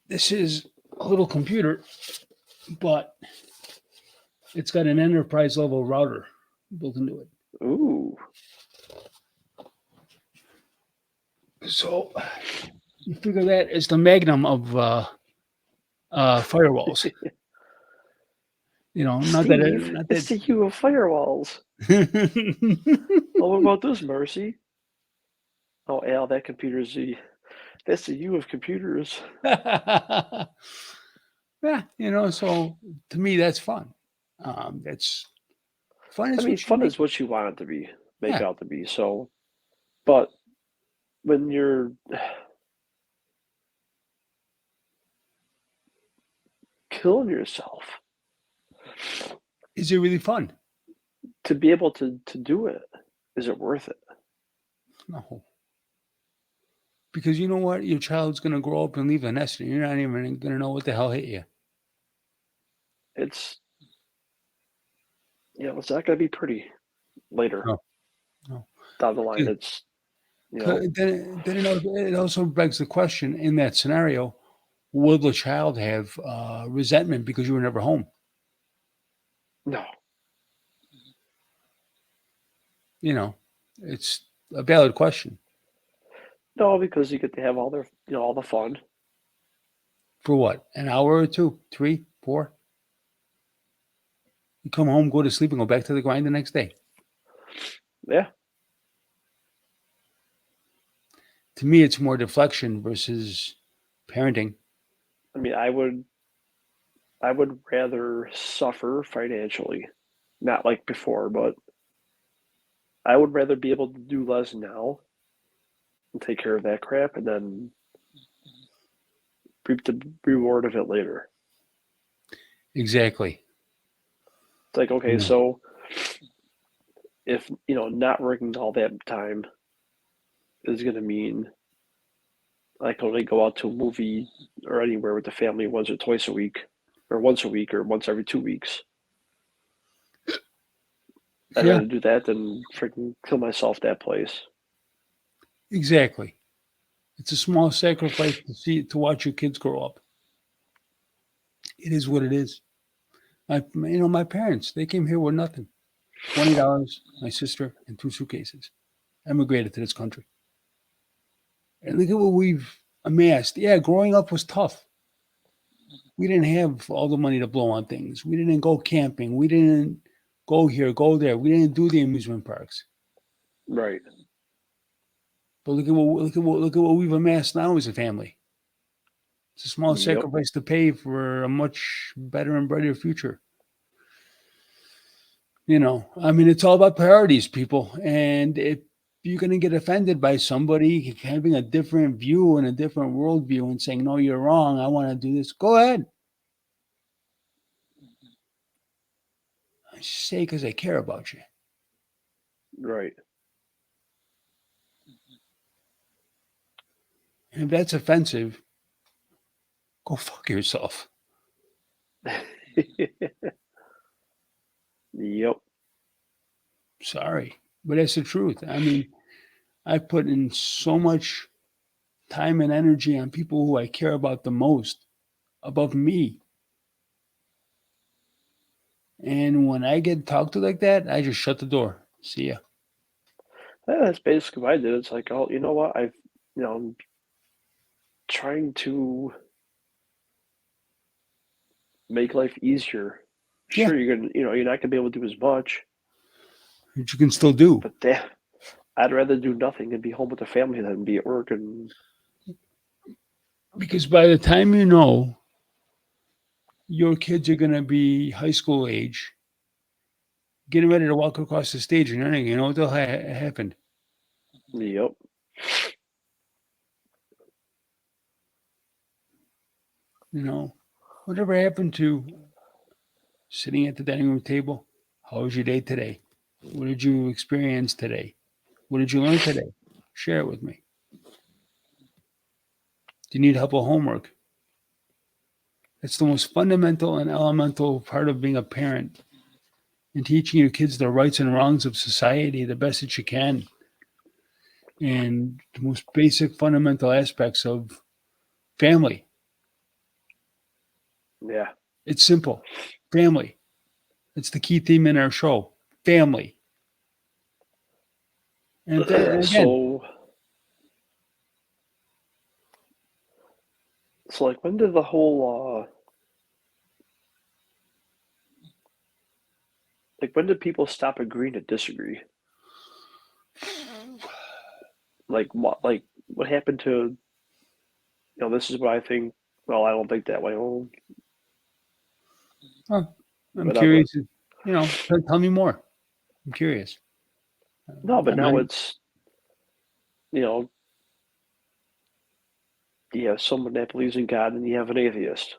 This is a little computer, but it's got an enterprise level router built into it. Ooh. So you figure that is the magnum of firewalls. Not that Steve, not it's that. the hue of firewalls. Oh, what about this, Mercy? Oh, Al, that's the hue of computers. Yeah, so to me that's fun. That's fun I is mean, what you fun make. is what you want it to be, make Yeah, out to be. So, but when you're killing yourself is it really fun? to be able to do it, is it worth it? No, because you know what, your child's gonna grow up and leave the nest, and you're not even gonna know what the hell hit you. It's it's not going to be pretty later No, no. down the line. It's you know, Then it also begs the question in that scenario: will the child have resentment because you were never home? no, You know, it's a valid question. no, because you get to have all the fun. For what? An hour or two, three, four? You come home, go to sleep, and go back to the grind the next day. Yeah, To me, it's more deflection versus parenting. I mean, I would rather suffer financially, not like before, but I would rather be able to do less now and take care of that crap, and then reap the reward of it later. Exactly. It's like, okay, Yeah. so if not working all that time is going to mean I can only go out to a movie or anywhere with the family once or twice a week, or once a week, or once every 2 weeks. I'd Yeah, rather do that than freaking kill myself that place. exactly. It's a small sacrifice to watch your kids grow up. It is what it is. My parents, they came here with nothing. $20, my sister, and two suitcases. Emigrated to this country. And look at what we've amassed. Yeah, growing up was tough. We didn't have all the money to blow on things. We didn't go camping. We didn't go here, go there. We didn't do the amusement parks. Right. But look at what we've amassed now as a family. It's a small Yep. sacrifice to pay for a much better and brighter future. I mean, it's all about priorities, people. And if you're going to get offended by somebody having a different view and a different worldview and saying, no, you're wrong, I want to do this, go ahead. I say because I care about you. Right. And if that's offensive, go fuck yourself. Yep. Sorry, but that's the truth. I mean, I put in so much time and energy on people who I care about the most above me. And when I get talked to like that, I just shut the door. See ya. Yeah, that's basically what I did. It's like, oh, you know what? I'm trying to make life easier. Yeah, Sure, you're not gonna be able to do as much, which you can still do. but damn, I'd rather do nothing and be home with the family than be at work. And Because by the time you know your kids are going to be high school age, getting ready to walk across the stage and everything, you know what will happen? yep, You know, whatever happened to sitting at the dining room table? How was your day today? What did you experience today? What did you learn today? Share it with me. Do you need help with homework? It's the most fundamental and elemental part of being a parent and teaching your kids the rights and wrongs of society the best that you can. And the most basic fundamental aspects of family. yeah. It's simple. Family. It's the key theme in our show. Family. And again, So, so like, when did the whole when did people stop agreeing to disagree? What happened to, this is what I think. Well, I don't think that way. Well, oh, I'm whatever. curious. Tell me more. I'm curious. No, but I'm not. now it's, you know, you have someone that believes in God and you have an atheist.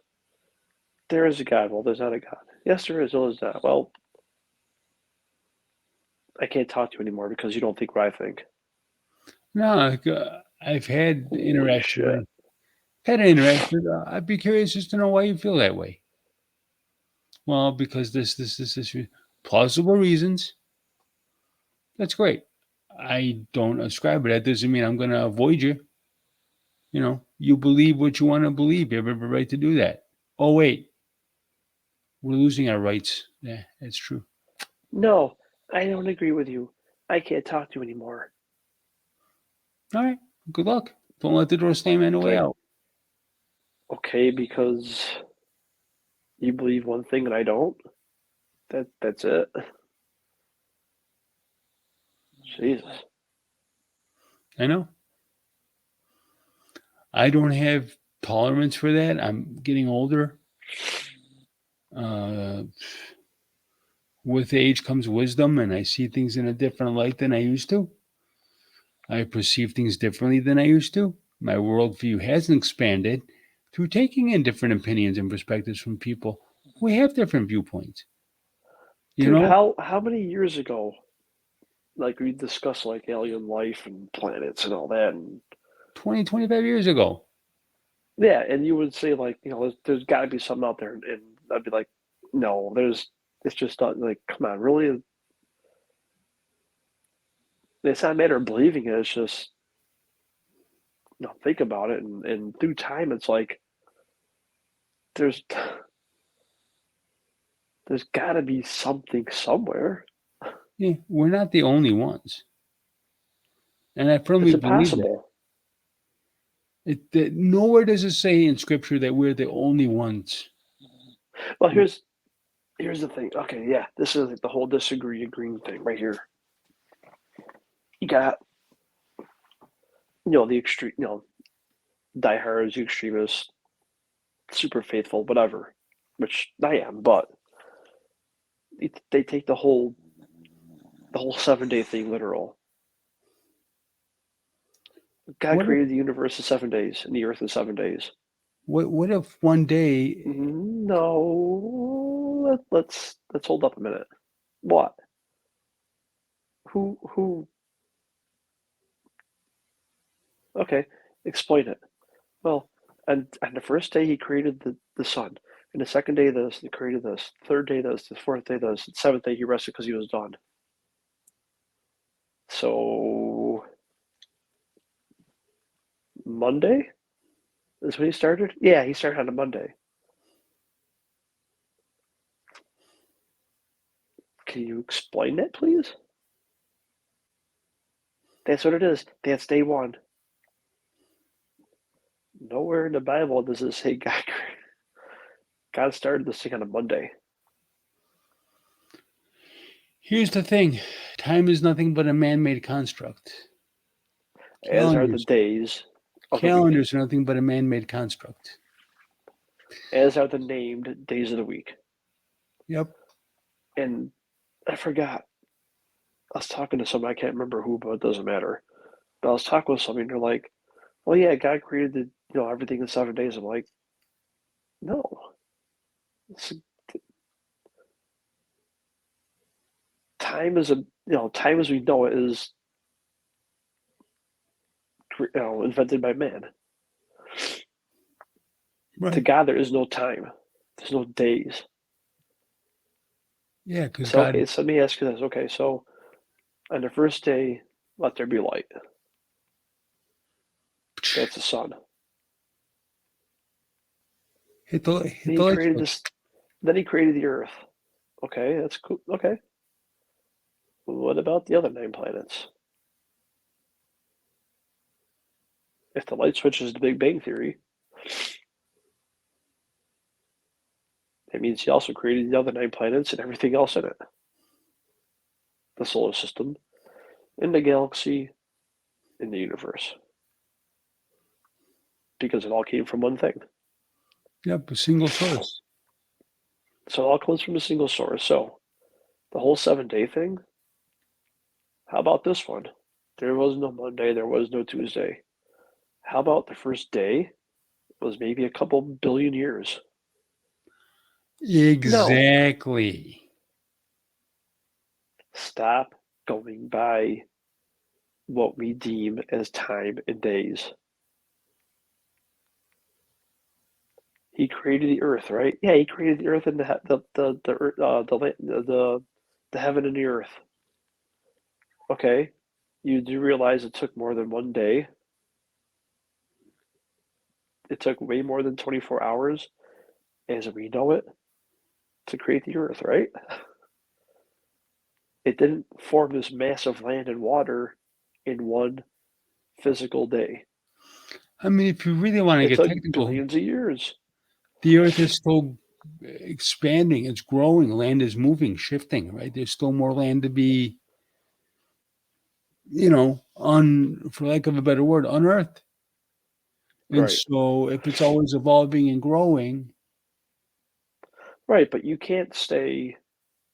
There is a God. Well, there's not a God. Yes, there is. No, there's not. Well, I can't talk to you anymore because you don't think what I think. No, like, I've had Holy interactions. shit. Had an interaction. I'd be curious just to know why you feel that way. Well, because this plausible reasons. That's great. I don't ascribe it. That doesn't mean I'm going to avoid you. You believe what you want to believe. You have every right to do that. Oh wait, we're losing our rights. Yeah, that's true. No, I don't agree with you. I can't talk to you anymore. All right. Good luck. Don't let the door slam you on the It's way like, out. okay, because you believe one thing and I don't. That's it. Jesus. I know. I don't have tolerance for that. I'm getting older. Uh, with age comes wisdom, and I see things in a different light than I used to. I perceive things differently than I used to. My worldview has expanded through taking in different opinions and perspectives from people who have different viewpoints. You Dude, know, how many years ago, like, we discussed, like, alien life and planets and all that, and 20, 25 years ago. yeah, and you would say, like, there's got to be something out there, and I'd be like, no, it's just not, like, come on, really? It's not a matter of believing it, it's just, think about it, and through time, it's like, there's, there's got to be something somewhere. Yeah, we're not the only ones. And I It's firmly believe that. impossible. That nowhere does it say in scripture that we're the only ones. Well, here's the thing. Okay, yeah, this is like the whole disagree agreeing thing right here. You got, the extreme, diehards, the extremists, super faithful, whatever, which I am, but they take the whole 7 day thing literal. God What if created the universe in 7 days and the earth in 7 days. what if one day No, let's hold up a minute. What? Who? Okay, explain it. Well, and the first day he created the sun, And the second day this, he created this. Third day this, the fourth day this, the seventh day he rested because he was done. So Monday is when he started? Yeah, he started on a Monday. Can you explain that, please? That's what it is. That's day one. Nowhere in the Bible does it say God started this thing on a Monday. Here's the thing: time is nothing but a man-made construct. As are the Calendars, days of the week. calendars are nothing but a man-made construct. As are the named days of the week. Yep. And I forgot. I was talking to somebody, I can't remember who, but it doesn't matter. But I was talking with somebody, and they're like, "Well, yeah, God created everything in 7 days." I'm like, "No, it's, time is time as we know it is invented by man. To Right. God, there is no time. There's no days. Yeah, because So God. okay, so let me ask you this. Okay, so on the first day, let there be light. That's the sun. Hit Then the he light created switch. this. Then he created the Earth. Okay, that's cool. Okay, what about the other 9 planets? If the light switch is the Big Bang Theory, it means he also created the other 9 planets and everything else in it. The solar system, in the galaxy, in the universe. Because it all came from one thing. Yep, a single source. So it all comes from a single source. So the whole 7 day thing, how about this one? There was no Monday, there was no Tuesday. How about the first day was maybe a couple billion years? No. Exactly. Stop going by what we deem as time and days. He created the earth, right? Yeah, he created the earth and the heaven and the earth. Okay, you do realize it took more than one day. It took way more than 24 hours, as we know it, to create the earth, right? It didn't form this massive land and water in one physical day. I mean, if you really want to It get took technical, billions of years. the Earth is still expanding. It's growing. Land is moving, shifting. Right. There's still more land to be, for lack of a better word, unearthed. And Right. so, if it's always evolving and growing, Right, but you can't say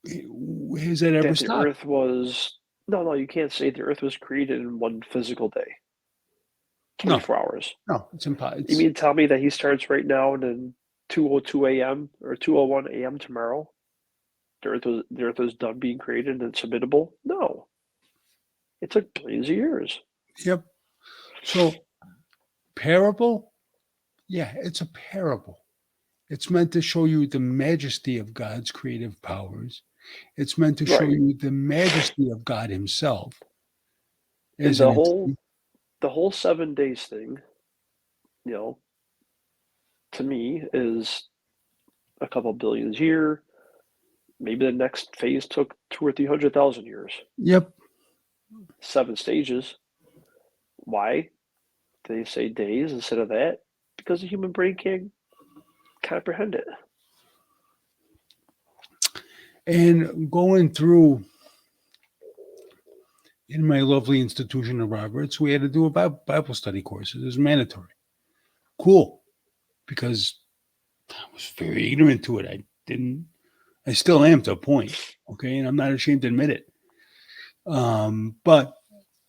has that ever that the stopped? earth was no, you can't say the earth was created in one physical day, No, 24 hours. no, it's impossible. You mean tell me that he starts right now and then 2:02 a.m. or 2:01 a.m. tomorrow? The earth was done being created and submittable? No. It took billions of years. Yep. So, parable, yeah, it's a parable. It's meant to show you the majesty of God's creative powers. It's meant to show Right. you the majesty of God Himself And as an the whole entity. the whole 7 days thing, you know, to me is a couple billions here. Maybe the next phase took 200,000 or 300,000 years. Yep. 7 stages. Why? They say days instead of that? Because the human brain can't comprehend it. And going through in my lovely institution of Roberts, we had to do a Bible study course. It was mandatory. Cool, because I was very ignorant to it. I still am to a point. Okay. And I'm not ashamed to admit it. But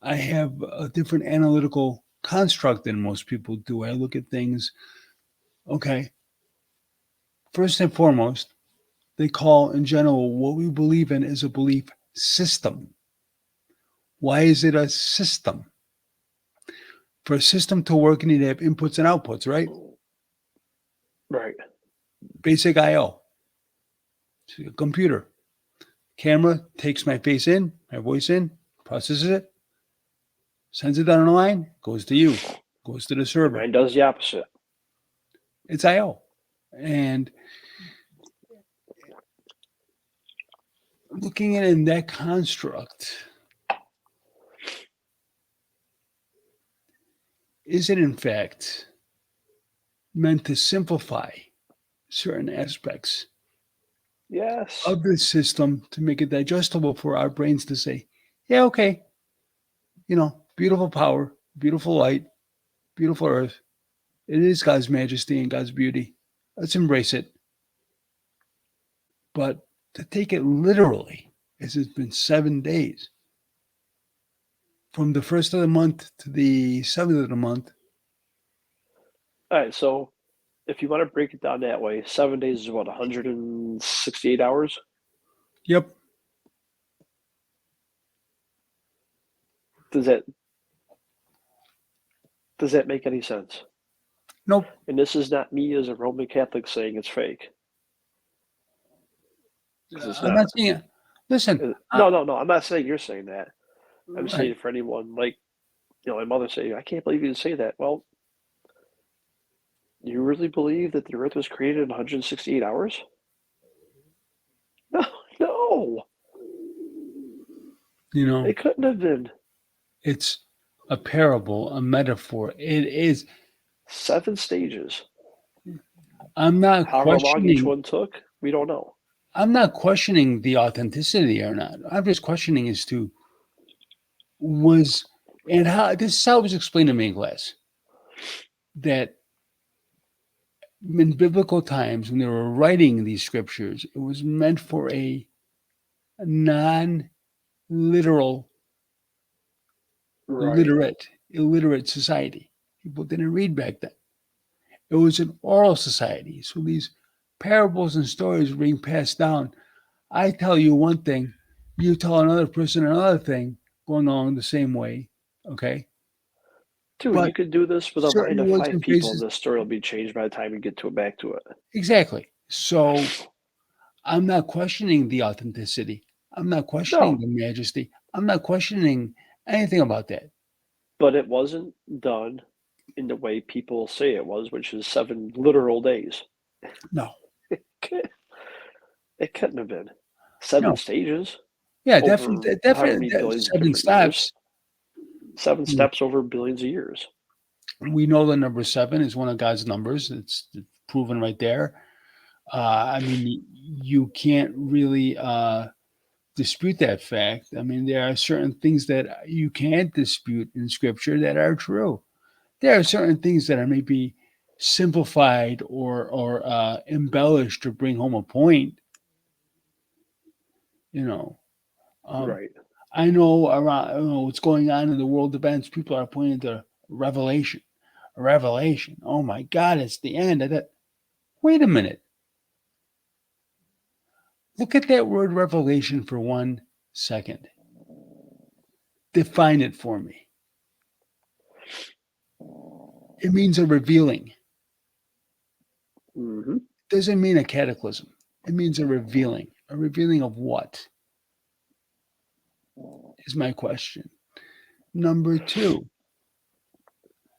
I have a different analytical construct than most people do. I look at things, okay, first and foremost, they call in general what we believe in is a belief system. Why is it a system? For a system to work, you need to have inputs and outputs, right? Right. Basic I/O. It's a computer. Camera takes my face in, my voice in, processes it, sends it down the line, goes to you, goes to the And server. mine does the opposite. It's I/O. And looking at it in that construct, is it in fact meant to simplify certain aspects Yes. of the system to make it digestible for our brains to say, yeah, okay, beautiful power, beautiful light, beautiful earth. It is God's majesty and God's beauty. Let's embrace it. But to take it literally, as it's been 7 days, from the first of the month to the seventh of the month. All right. So if you want to break it down that way, 7 days is what, 168 hours? Yep. Does that does that make any sense? Nope. And this is not me as a Roman Catholic saying it's fake, because it's I'm not not. saying it. Listen, No. I'm not saying you're saying that. I'm right. saying for anyone like my mother saying, "I can't believe you say that." Well, you really believe that the Earth was created in 168 hours? No, no, You know, it couldn't have been. it's a parable, a metaphor. It is. 7 stages. I'm not However long each questioning. one took, we don't know. I'm not questioning the authenticity or not. I'm just questioning as to was and how this is how it was explained to me in class that in biblical times when they were writing these scriptures, it was meant for a non-literal, Right. illiterate society. People didn't read back then. It was an oral society. So these parables and stories were being passed down. I tell you one thing, you tell another person another thing, going along the same way. Okay. Dude, But you could do this with a line certain of words 5 and people, and phrases, the story will be changed by the time you get to it back to it. exactly. So I'm not questioning the authenticity. I'm not questioning No, the majesty. I'm not questioning anything about that. but it wasn't done in the way people say it was, which is 7 literal days. No, It couldn't have been. 7 stages yeah, over however definitely, many billions of seven different years. steps. 7 steps over billions of years. We know the number seven is one of God's numbers. It's proven right there. I mean, you can't really dispute that fact. I mean, there are certain things that you can't dispute in Scripture that are true. There are certain things that are maybe simplified or embellished to bring home a point. You know, um, Right. I know around what's going on in the world events. People are pointing to Revelation. Revelation. Oh my God, it's the end of that. Wait a minute. Look at that word revelation for 1 second. Define it for me. It means a revealing. Hmm. It doesn't mean a cataclysm. It means a revealing. A revealing of what is my question. Number two,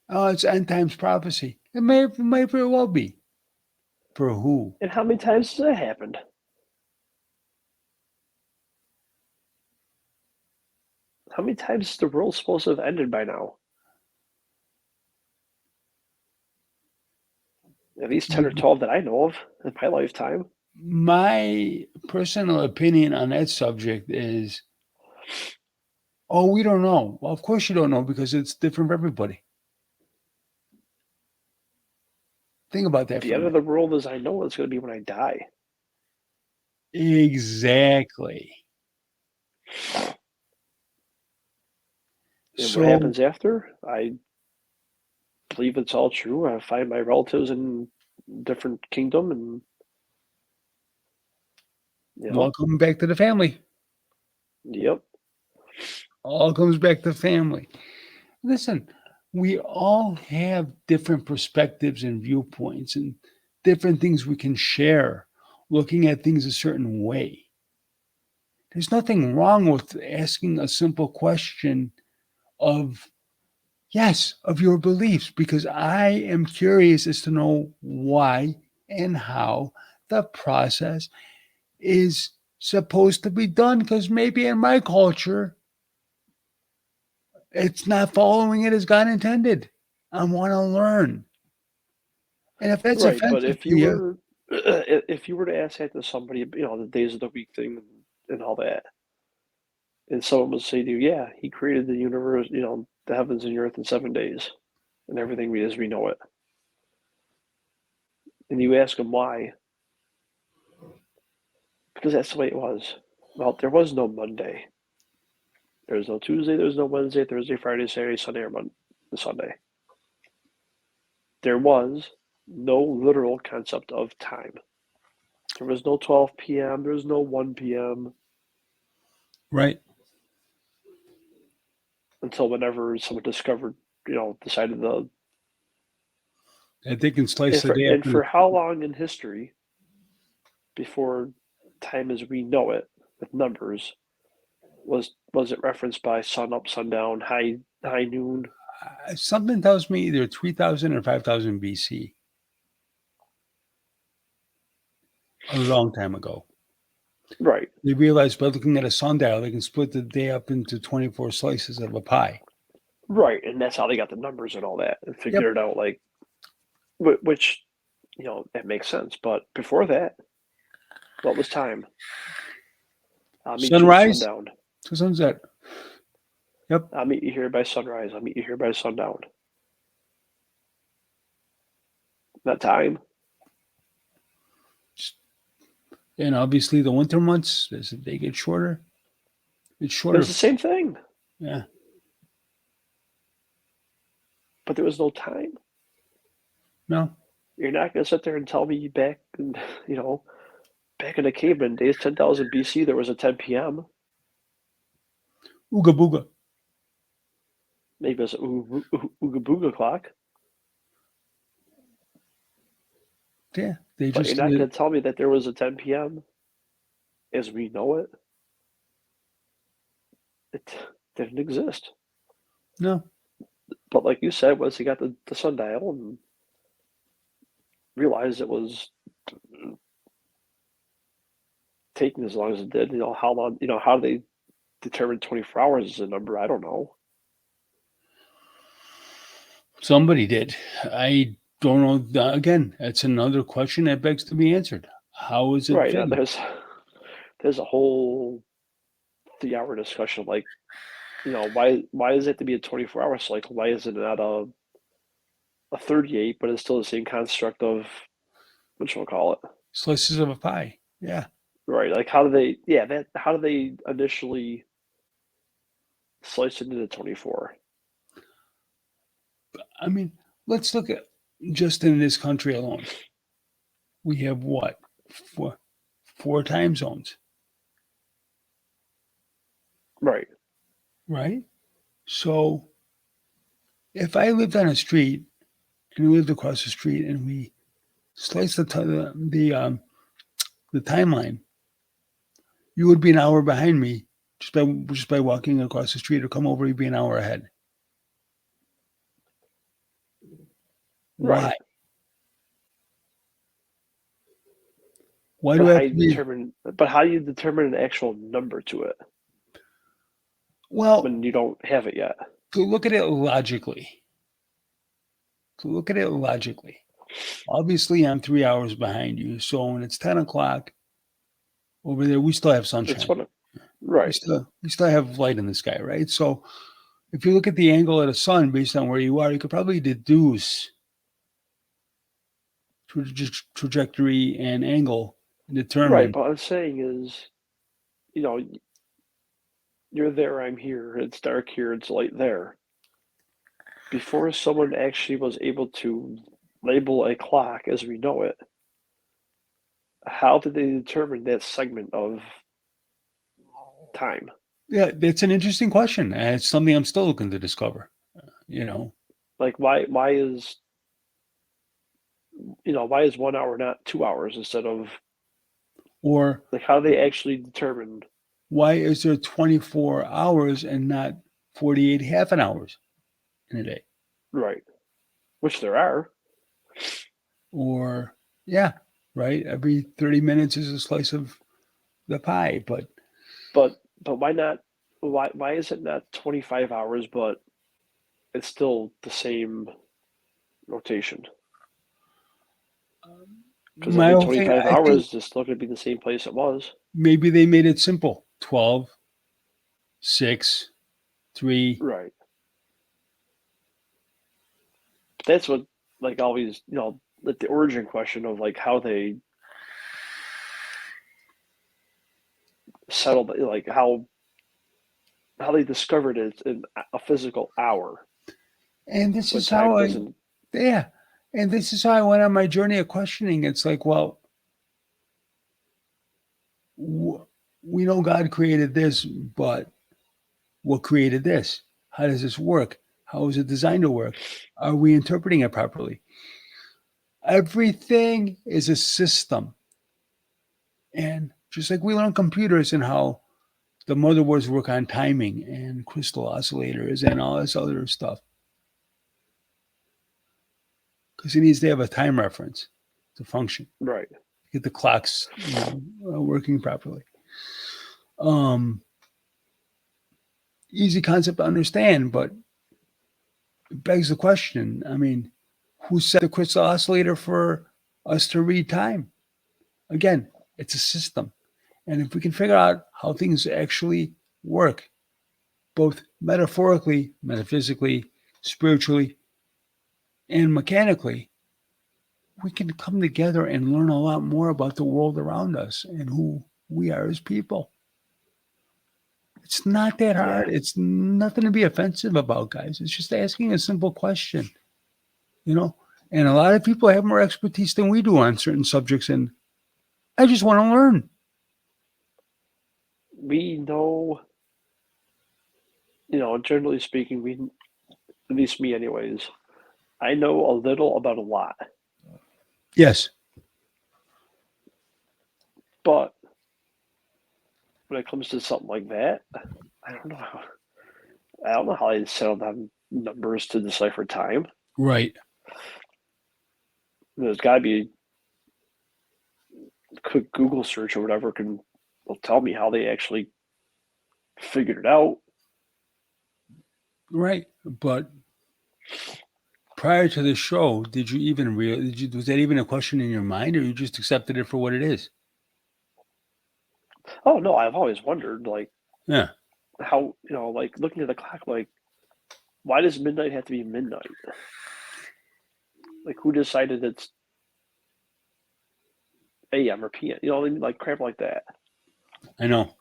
oh, it's end times prophecy. It may very well be. For who? And how many times has that happened? How many times is the world supposed to have ended by now? At least 10 or 12 that I know of in my lifetime. My personal opinion on that subject is, oh, we don't know. Well, of course you don't know because it's different for everybody. Think about that The for a end of minute. the world as I know is going to be when I die. Exactly. And what So happens after? I believe it's all true. I find my relatives in different kingdom and you know, welcome back to the family. yep. All comes back to family. Listen, we all have different perspectives and viewpoints, and different things we can share, looking at things a certain way. There's nothing wrong with asking a simple question of, yes, of your beliefs, because I am curious as to know why and how the process is supposed to be done. Because maybe in my culture, it's not following it as God intended. I want to learn. And if that's Right, but offensive if to you you, were if you were to ask that to somebody, the days of the week thing and all that, and someone would say to you, "Yeah, he created the universe, the heavens and the earth in 7 days, and everything as we know it," and you ask them why, because that's the way it was. Well, there was no Monday, there was no Tuesday, there was no Wednesday, Thursday, Friday, Saturday, Sunday, or Sunday. There was no literal concept of time. There was no 12 p.m. There was no 1 p.m. right? until whenever someone discovered, decided the That they can slice and the for day up and into. for how long in history before time as we know it with numbers was it referenced by sun up, sundown, high noon? Something tells me either 3000 or 5000 BC, a long time ago. Right, They realized by looking at a sundial, they can split the day up into 24 slices of a pie. right, and that's how they got the numbers and all that, and Yep. figured it out. Like, which that makes sense. But before that, what was time? I'll meet you at Sunrise sundown. to sunset. Yep. I'll meet you here by sunrise. I'll meet you here by sundown. That time. And obviously, the winter months, as they get shorter, it's It shorter. was the same thing, Yeah. but there was no time. No. You're not going to sit there and tell me you know, back in the caveman days, 10,000 BC, there was a 10 p.m. Ooga booga. Maybe it was Ooga Booga clock, Yeah. They but you're just, not going to tell me that there was a 10 p.m. as we know it. It didn't exist. no. But like you said, once he got the sundial and realized it was taking as long as it did, how long, how do they determine 24 hours as a number? I don't know. Somebody did. I don't know. Again, that's another question that begs to be answered. How is it Right. figured? There's a whole 3 hour discussion like, why is it to be a 24-hour cycle? Why is it not a 38, but it's still the same construct of what should we call it? Slices of a pie. Yeah. Right. Like how do they initially slice it into 24? I mean, let's look at just in this country alone. We have what? Four time zones, Right. right? So if I lived on a street and we lived across the street and we sliced the timeline, you would be an hour behind me just by walking across the street, or come over, you'd be an hour ahead. Why? Right. Why do But I how have you to be? determine but how do you determine an actual number to it Well, when you don't have it yet? to look at it logically, obviously I'm 3 hours behind you. So when it's 10 o'clock over there, we still have It's sunshine. what We right. still we still have light in the sky, right? So if you look at the angle of the sun based on where you are, you could probably deduce trajectory and angle and Right, determine. but what I'm saying is, you know, you're there, I'm here, it's dark here, it's light there. Before someone actually was able to label a clock as we know it, how did they determine that segment of time? Yeah, that's an interesting question. And it's something I'm still looking to discover. You know, Like why is 1 hour not 2 hours instead of Or like how they actually determine? why is there 24 hours and not 48 half an hours in a day? Right, which there are, Or, yeah, right? Every 30 minutes is a slice of the pie. But but why not? Why is it not 25 hours, but it's still the same rotation? Because my every whole thing, 25 I think hours is still going to be the same place it was. maybe they made it simple 12, 6, 3. Right. But that's what, like, always, like the origin question of like how they settled, like how they discovered it in a physical hour And this when is how time I, doesn't. yeah. And this is how I went on my journey of questioning. It's like, well, we know God created this, but what created this? How does this work? How is it designed to work? Are we interpreting it properly? Everything is a system. And just like we learn computers and how the motherboards work on timing and crystal oscillators and all this other stuff, because it needs to have a time reference to function, Right. get the clocks, working properly. Um, Easy concept to understand, but it begs the question. I mean, who set the crystal oscillator for us to read time? Again, it's a system. And if we can figure out how things actually work, both metaphorically, metaphysically, spiritually, and mechanically, we can come together and learn a lot more about the world around us and who we are as people. It's not that Yeah. hard. It's nothing to be offensive about, guys. It's just asking a simple question, you know? And a lot of people have more expertise than we do on certain subjects, and I just want to learn. We know, generally speaking, at least me, anyways, I know a little about a lot, Yes, but when it comes to something like that, I don't know how. I don't know how they settled on numbers to decipher time. right. There's got to be a quick Google search or whatever will tell me how they actually figured it out. Right. But prior to the show, did you even was that even a question in your mind, or you just accepted it for what it is? Oh no, I've always wondered like Yeah. how like looking at the clock, like why does midnight have to be midnight? Like who decided it's AM or PM? Like crap like that. I know.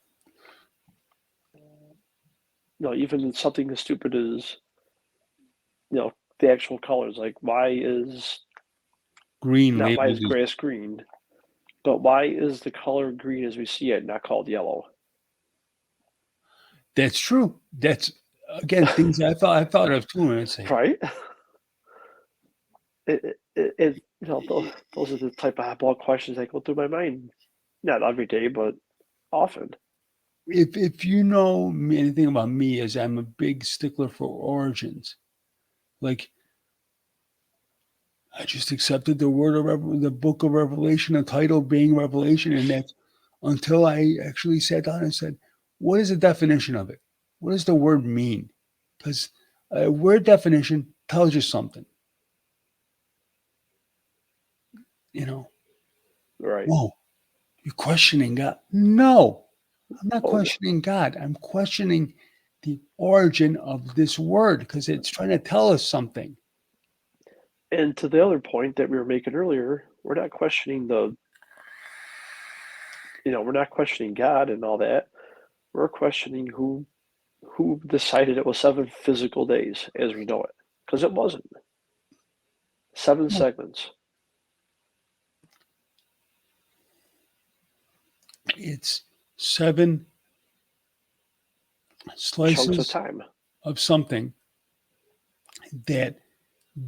Even something as stupid as the actual colors. Like why is Green not why is labeled as grass green, but why is the color green as we see it not called yellow? that's true. That's again things I thought of too, and it's like, Right? Those are the type of oddball questions that go through my mind. Not every day, but often. if you know anything about me, is I'm a big stickler for origins. Like I just accepted the word of the book of Revelation, the title being Revelation, and that's until I actually sat down and said, "What is the definition of it? What does the word mean?" Because a word definition tells you something. You know, Right. whoa, you're questioning God? No, I'm not Oh no. questioning God. I'm questioning the origin of this word because it's trying to tell us something. And to the other point that we were making earlier, we're not questioning we're not questioning God and all that. We're questioning who decided it was 7 physical days as we know it, because it wasn't 7 segments, It's 7 chunks of slices time. of something that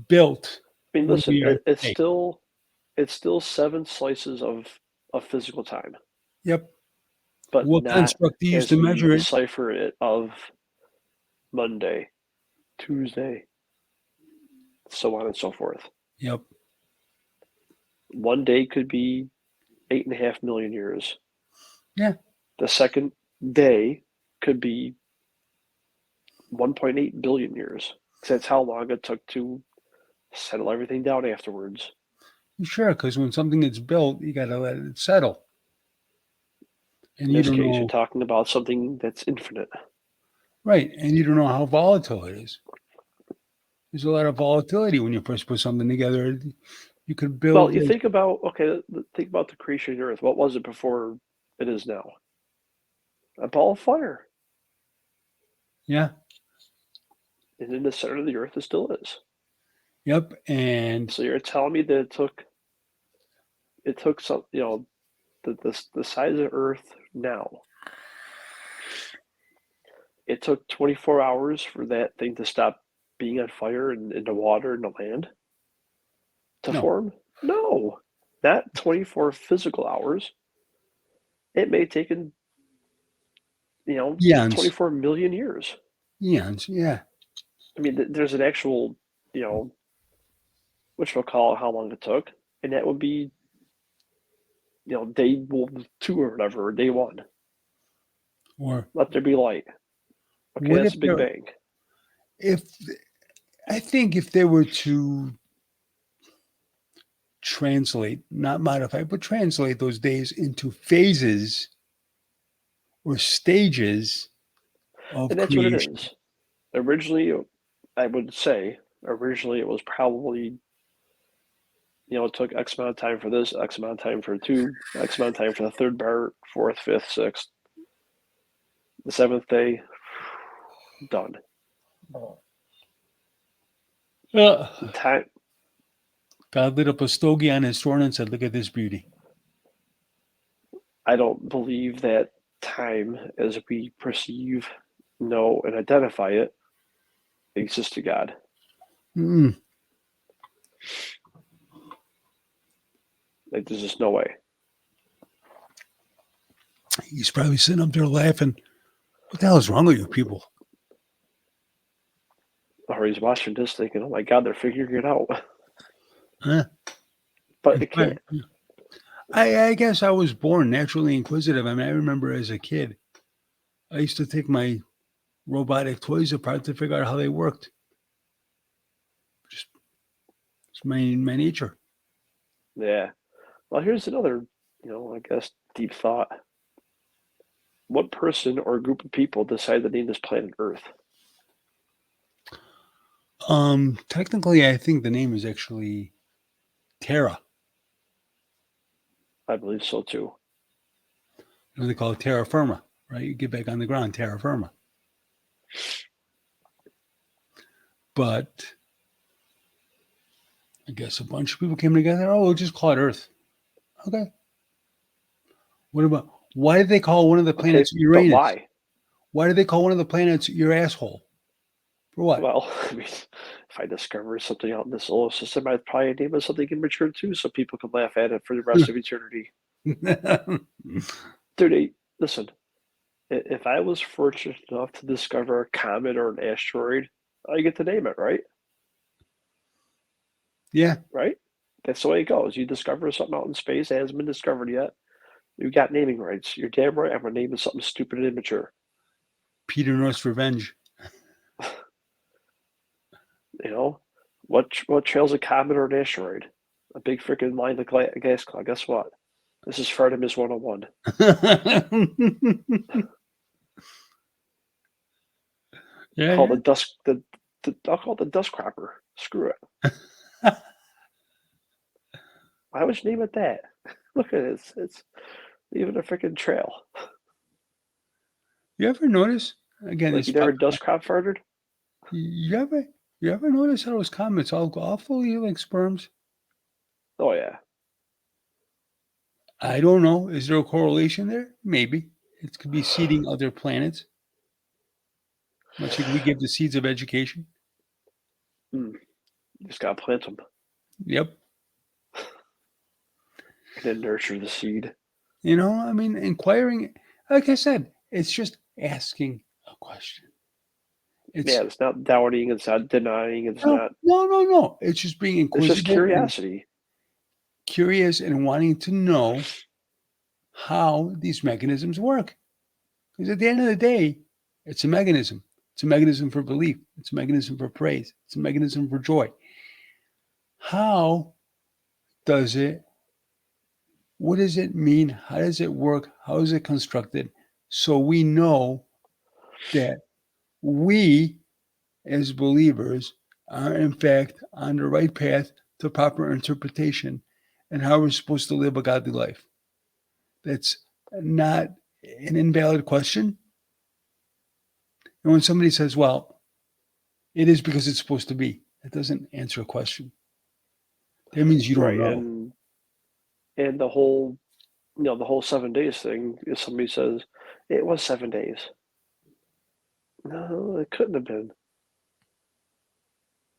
built I mean, where listen, we are it's today. still. it's still 7 slices of physical time, Yep. but What not construct do you use as to we measure it? decipher it of Monday, Tuesday, so on and so forth. Yep. One day could be 8.5 million years. Yeah. The second day could be 1.8 billion years, because that's how long it took to settle everything down afterwards. Sure, because when something gets built, you got to let it settle, and In you this don't case, you're know, talking about something that's infinite. right? And you don't know how volatile it is. There's a lot of volatility when you first put something together. You could Well, build you this. think about, okay, think about the creation of the Earth. What was it before it is now? A ball of fire. Yeah. And in the center of the Earth, it still is. Yep. And So you're telling me that it took some, the size of Earth now. It took 24 hours for that thing to stop being on fire and in the water and the land to no, form? No, not 24 physical hours. It may have taken, eons, 24 million years. eons. Yeah. I mean, there's an actual, which we'll call how long it took, and that would be, day 2 or whatever, or day 1. Or Let there be light. Okay, what that's if a Big there? Bang. If I think if they were to translate, not modify, but translate those days into phases or stages of And that's what it creation. is. Originally, I would say, originally it was probably, it took X amount of time for this, X amount of time for 2, X amount of time for the third part, fourth, fifth, sixth, the seventh day, done. Uh, Time, God lit up a stogie on his throne and said, "Look at this beauty." I don't believe that time, as we perceive, know, and identify it, exists to God. Mm. Like, there's just no way. He's probably sitting up there laughing. What the hell is wrong with you people? Or he's watching this thinking, oh my God, they're figuring it out. Huh? But it Right. can't. I guess I was born naturally inquisitive. I mean, I remember as a kid, I used to take my robotic toys apart to figure out how they worked. Just it's my nature. Yeah. Well, here's another, I guess, deep thought. What person or group of people decided to name this planet Earth? Technically, I think the name is actually Terra. I believe so too. They call it terra firma, right? You get back on the ground, terra firma. But I guess a bunch of people came together. Oh, we'll just call it Earth. Okay. What about why did they call one of the Okay, planets but Uranus? why? Why did they call one of the planets your asshole? For what? Well, I mean, if I discover something out in the solar system, I'd probably name it something immature too, so people can laugh at it for the rest of eternity. Dude, listen, if I was fortunate enough to discover a comet or an asteroid, I get to name it, right? Yeah. Right? That's the way it goes. You discover something out in space that hasn't been discovered yet. You got naming rights. You're damn right. I'm gonna name it something stupid and immature. Peter North's Revenge. You know, what trails a comet or an asteroid? A big freaking line of gas cloud. Guess what? This is Artemis 101. Yeah, Called yeah. the dust. I'll call it the dust cropper. Screw it. Why would you name it that? Look at it. It's even a freaking trail. You ever notice? Again, Like it's you never probably dust crop farted. you ever notice how those comets all awfully like sperms? Oh yeah. I don't know. Is there a correlation there? Maybe. It could be seeding other planets, much like we give the seeds of education. You just gotta plant them. Yep. and then nurture the seed. I mean, inquiring, like I said, it's just asking a question. It's Yeah, it's not doubting, it's not denying, it's no, not. no, no, no. It's just being It's just inquisitive and curiosity. curious and wanting to know how these mechanisms work. Because at the end of the day, it's a mechanism. It's a mechanism for belief. It's a mechanism for praise. It's a mechanism for joy. How does it, what does it mean? How does it work? How is it constructed? So we know that we, as believers, are in fact on the right path to proper interpretation and how we're supposed to live a godly life. That's not an invalid question. And when somebody says, well, it is because it's supposed to be, that doesn't answer a question. That means you don't Right. know. And the whole 7 days thing, if somebody says it was 7 days. No, it couldn't have been.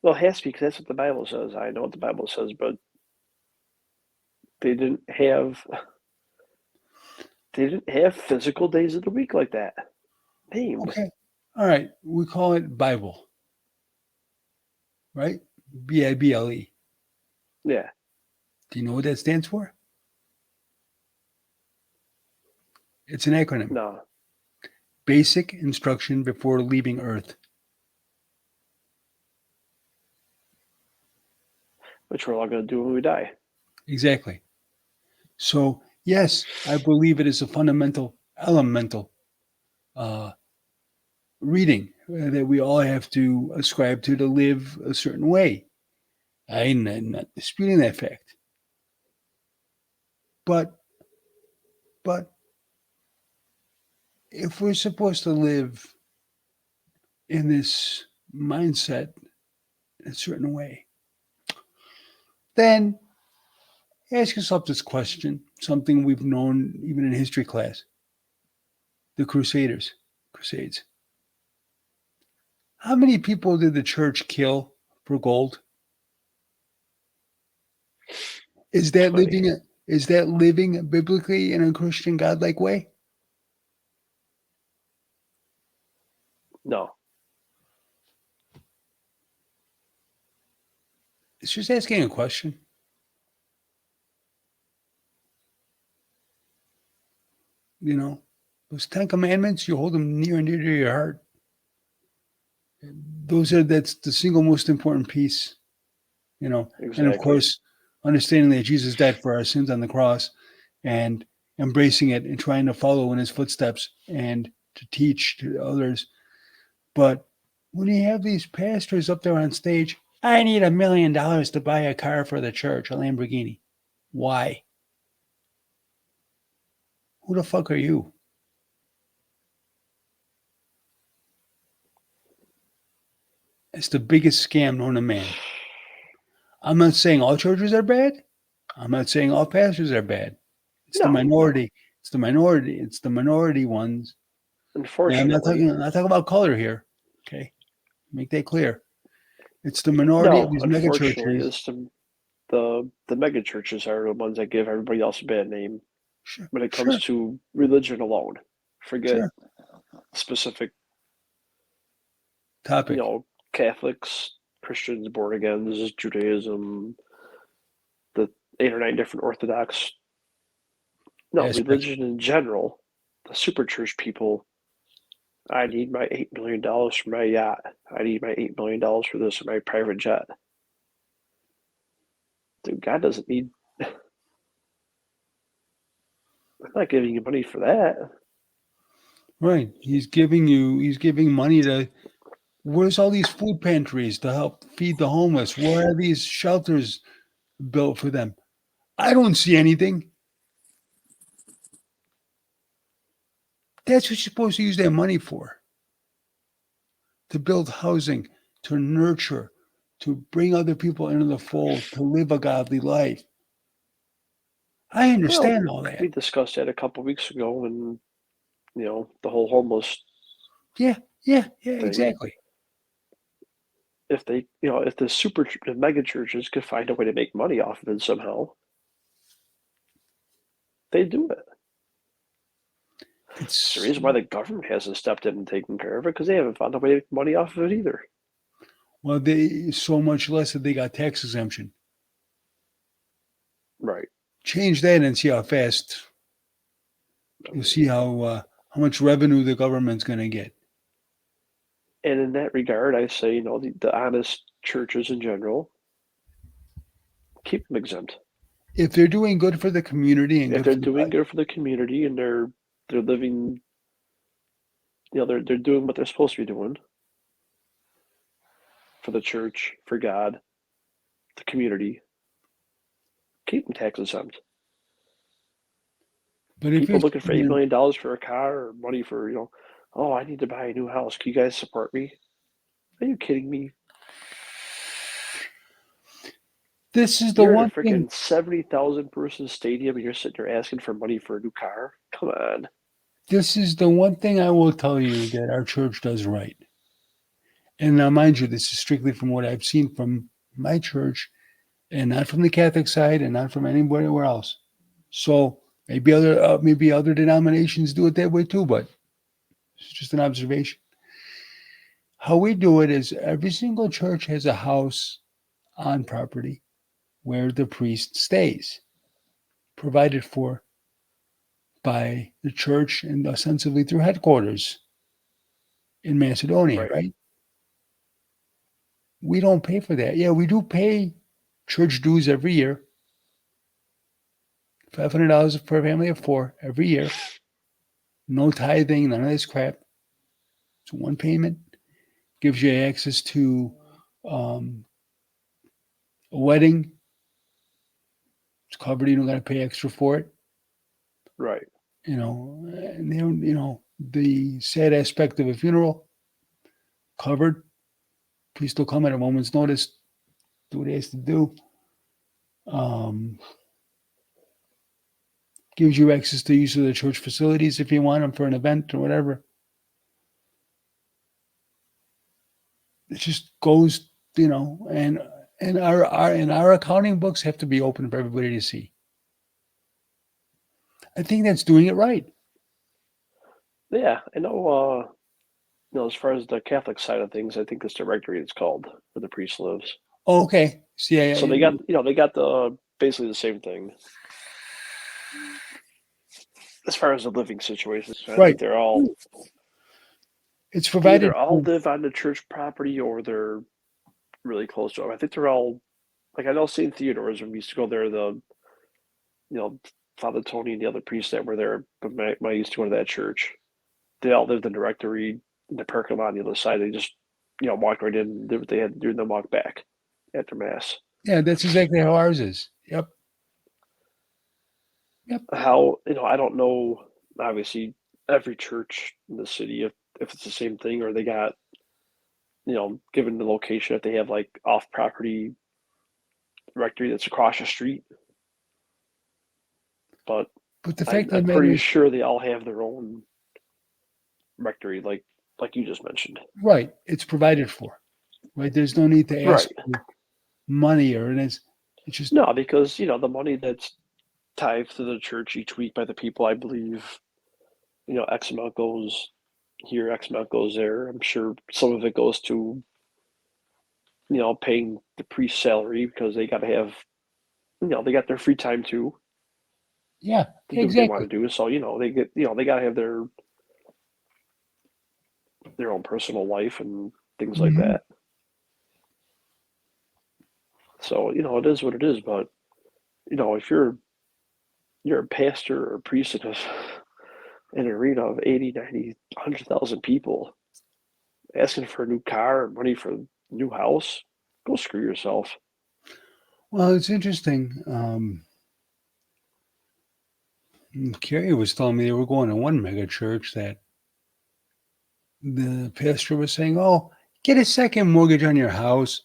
Well, it has to be because that's what the Bible says. I know what the Bible says, but they didn't have they didn't have physical days of the week like that named. Okay. All right. We call it Bible, right? Bible. Yeah. Do you know what that stands for? It's an acronym. No. Basic instruction before leaving Earth. Which we're all gonna do when we die. Exactly. So, yes, I believe it is a fundamental, elemental uh, reading that we all have to ascribe to live a certain way. I'm not disputing that fact. But, but if we're supposed to live in this mindset in a certain way, then ask yourself this question, something we've known even in history class. The Crusades. How many people did the church kill for gold? Is that Plenty. living is that living biblically in a Christian godlike way? No. It's just asking a question. Those 10 commandments, you hold them near and dear to your heart. That's the single most important piece, and of Exactly. course, understanding that Jesus died for our sins on the cross and embracing it and trying to follow in his footsteps and to teach to others. But when you have these pastors up there on stage, I need $1 million to buy a car for the church, a Lamborghini. Why? Who the fuck are you? It's the biggest scam known to man. I'm not saying all churches are bad. I'm not saying all pastors are bad. It's the No, no. minority. It's the minority. It's the minority ones. And Unfortunately. I'm not talking about color here. Okay. Make that clear. It's the minority of No, these mega unfortunately, churches. it's the mega churches are the ones that give everybody else a bad name Sure, when it comes sure, to religion alone. Forget sure. specific, you Topic. know, Catholics, Christians, born agains, Judaism, the 8 or 9 different Orthodox. No, Aspect. religion in general, the super church people. I need my $8 million for my yacht. I need my $8 million for this or my private jet. Dude, God doesn't need. I'm not giving you money for that. Right. He's giving money to, where's all these food pantries to help feed the homeless? Where are these shelters built for them? I don't see anything. That's what you're supposed to use that money for. To build housing, to nurture, to bring other people into the fold, to live a godly life. I Well, understand all we that. discussed that a couple weeks ago, and the whole homeless Yeah, yeah, yeah, thing. exactly. If the mega churches could find a way to make money off of it somehow, They do it. It's the It's reason why the government hasn't stepped in and taken care of it because they haven't found a way to make money off of it either. well, they so much less that they got tax exemption. Right. Change that and see how fast I you'll see mean, how much revenue the government's going to get. and in that regard, I say, the honest churches in general, keep them exempt. If they're doing good for the community and If good they're for doing God, good for the community and they're living, they're doing what they're supposed to be doing for the church, for God, the community, keep them tax exempt. but if People it's looking for $8 million for a car or money for, oh, I need to buy a new house. Can you guys support me? Are you kidding me? this is the You're in a one thing. freaking 70,000 person stadium and you're sitting there asking for money for a new car? Come on. This is the one thing I will tell you that our church does right. And now, mind you, this is strictly from what I've seen from my church, and not from the Catholic side, and not from anywhere else. So maybe other denominations do it that way too, but it's just an observation. How we do it is every single church has a house on property where the priest stays, provided for by the church and ostensibly through headquarters in Macedonia, Right. right? We don't pay for that. Yeah, we do pay church dues every year, $500 for a family of four every year. No tithing, none of this crap. It's one payment. Gives you access to um, a wedding. It's covered. You don't got to pay extra for it. Right. And the sad aspect of a funeral covered. Please still come at a moment's notice. Do what he has to do. Um, gives you access to use of the church facilities if you want them for an event or whatever. It just goes, and our accounting books have to be open for everybody to see. I think that's doing it right. Yeah, I know, as far as the Catholic side of things, I think this directory it's called where the priest lives. Oh, okay. See, So they got the basically the same thing as far as the living situations. I right. think they're all It's they provided either all for. live on the church property or they're really close to them. I think they're all like I know St. Theodore's when we used to go there. You know Father Tony and the other priests that were there, but when I used to go to that church, they all lived in the rectory in the parking lot on the other side. They just walked right in, did what they had to do, and then walk back after mass. Yeah, that's exactly how ours is. Yep. Yep. How I don't know. Obviously, every church in the city, if it's the same thing, or they got given the location, if they have like off property rectory that's across the street. But But the I'm fact of I'm the matter pretty is, sure they all have their own rectory, like you just mentioned. right, it's provided for. Right. There's no need to ask Right. for money or it's just No, because the money that's tithed to the church each week by the people, I believe, X amount goes here, X amount goes there. I'm sure some of it goes to paying the priest's salary because they got to have, they got their free time too yeah, to do what they want exactly. to do. So they get, they got to have their own personal life and things like Hmm. that. So it is what it is. But if you're a pastor or a priest in an arena of 80, 90, 100,000 people asking for a new car or money for a new house, go screw yourself. Well, it's interesting. Carrie was telling me they were going to one mega church that the pastor was saying, "Oh, get a second mortgage on your house.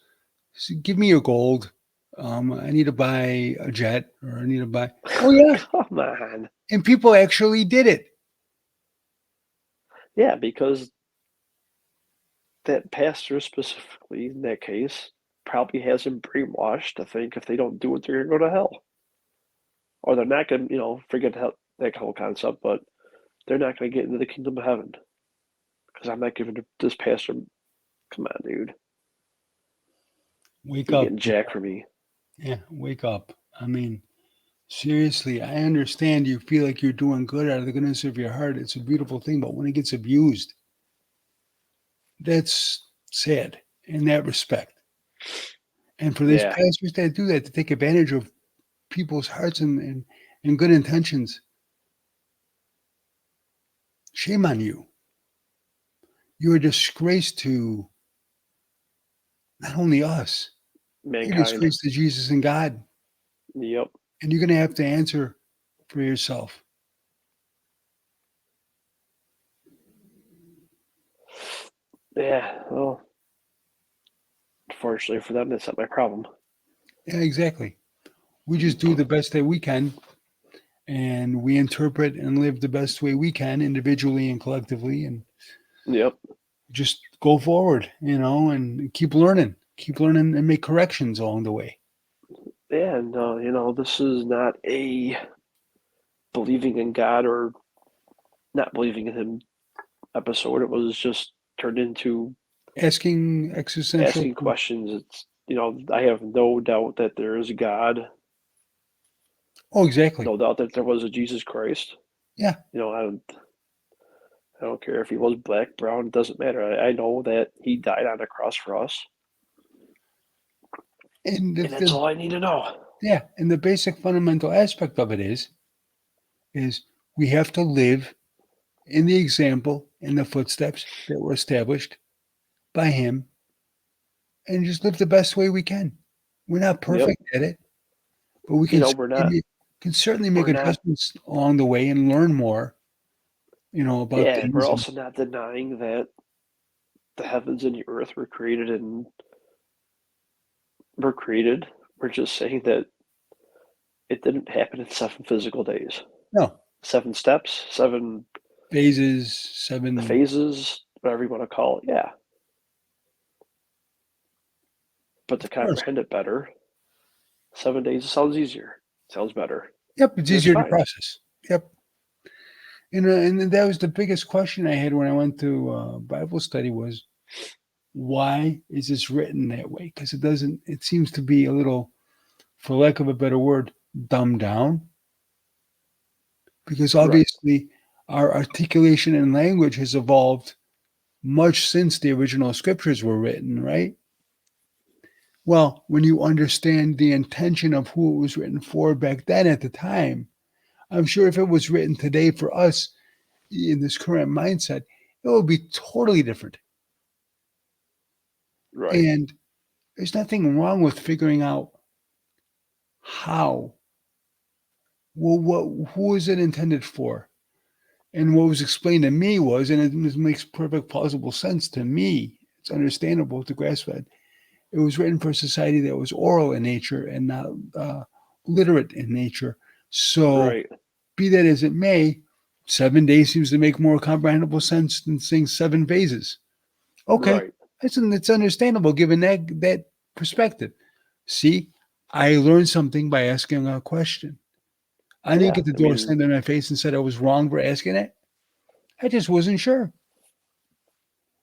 Give me your gold. I need to buy a jet, or I need to buy." Oh yeah, Come on. and people actually did it. Yeah, because that pastor specifically in that case probably has him brainwashed to think if they don't do it, they're going to go to hell. or they're not going to, forget that whole concept, but they're not going to get into the kingdom of heaven because I'm not giving this pastor. Come on, dude, Wake you're up. getting jack for me. Yeah, wake up. I mean, seriously, I understand you feel like you're doing good out of the goodness of your heart. It's a beautiful thing, but when it gets abused, that's sad in that respect. And for these Yeah, pastors that do that, to take advantage of people's hearts and good intentions, shame on you. You're a disgrace to not only us, you're a mankind. disgrace to Jesus and God. Yep. And you're going to have to answer for yourself. Yeah. Well, fortunately for them, that's not my problem. Yeah, exactly. We just do the best that we can, and we interpret and live the best way we can individually and collectively, and Yep. just go forward, and keep learning and make corrections along the way. Yeah, and this is not a believing in God or not believing in Him episode. It was just turned into Asking existential. asking questions. It's I have no doubt that there is a God. Oh, exactly. No doubt that there was a Jesus Christ. Yeah. I don't care if he was black, brown. It doesn't matter. I know that he died on the cross for us, And and that's all I need to know. and the basic fundamental aspect of it is we have to live in the example in the footsteps that were established by him and just live the best way we can. We're not Yep. perfect at it, but we We're not. can certainly make We're not. adjustments along the way and learn more, about Yeah, we're things. And also not denying that the heavens and the earth were created. We're just saying that it didn't happen in 7 physical days. no 7 steps, phases, 7. phases, whatever you want to call it. Yeah. But to Of course. comprehend it better, 7 days sounds easier. Sounds better. Yep, it's And it's easier to fine. process. Yep. And that was the biggest question I had when I went to Bible study was, why is this written that way? Because it seems to be a little, for lack of a better word, dumbed down. Because Right. obviously our articulation and language has evolved much since the original scriptures were written, right? Well, when you understand the intention of who it was written for back then at the time, I'm sure if it was written today for us in this current mindset, it would be totally different. Right. And there's nothing wrong with figuring out how. Well, who is it intended for? And what was explained to me was, and it makes perfect plausible sense to me. It's understandable to grasp that it was written for a society that was oral in nature and not literate in nature. So, Right. be that as it may, 7 days seems to make more comprehensible sense than saying 7 phases. Okay, Right. it's understandable given that perspective. See, I learned something by asking a question. I didn't Yeah. get the I door mean, slammed in my face and said I was wrong for asking it. I just wasn't sure,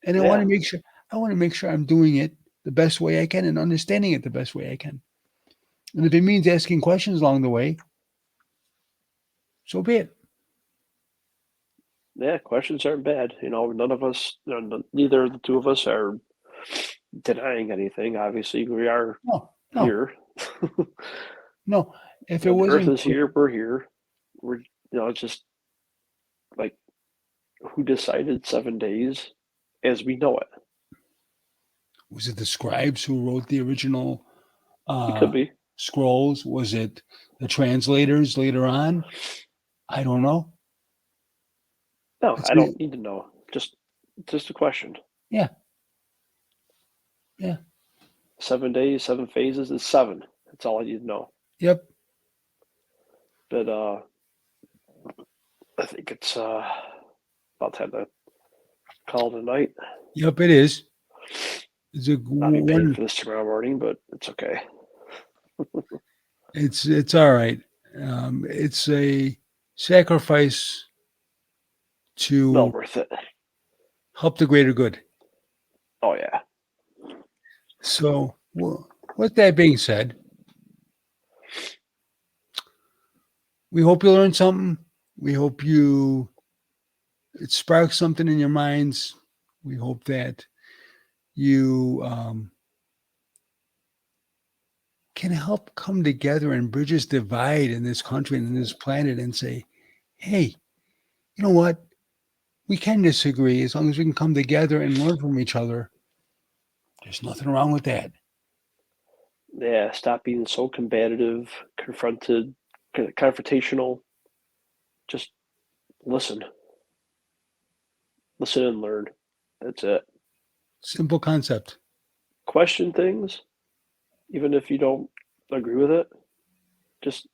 and I want yeah. to make sure. I want to make sure I'm doing it the best way I can and understanding it the best way I can. And if it means asking questions along the way, so be it. Yeah. Questions aren't bad. None of us, neither of the two of us are denying anything. Obviously, we are No, no, here. no. If it The earth wasn't is clear, here. We're here. It's just like who decided 7 days as we know it. was it the scribes who wrote the original It could uh, be. scrolls? Was it the translators later on? I don't know. No, It's I don't need to know. Just a question. yeah, yeah, 7 days, 7 phases is seven. That's all I need to know. yep, But I think it's about time to call it a night. yep. It is. It's a I'll be paying one. for this tomorrow morning, but it's okay. It's all right. It's a sacrifice Well to worth it. help the greater good. Oh yeah. So, with that being said, we hope you learned something. We hope you it sparks something in your minds. We hope that you can help come together and bridge this divide in this country and in this planet and say, hey, you know what? We can disagree as long as we can come together and learn from each other. There's nothing wrong with that. Yeah, stop being so combative, confrontational. Just listen. Listen and learn. That's it. Simple concept. Question things, even if you don't agree with it. Just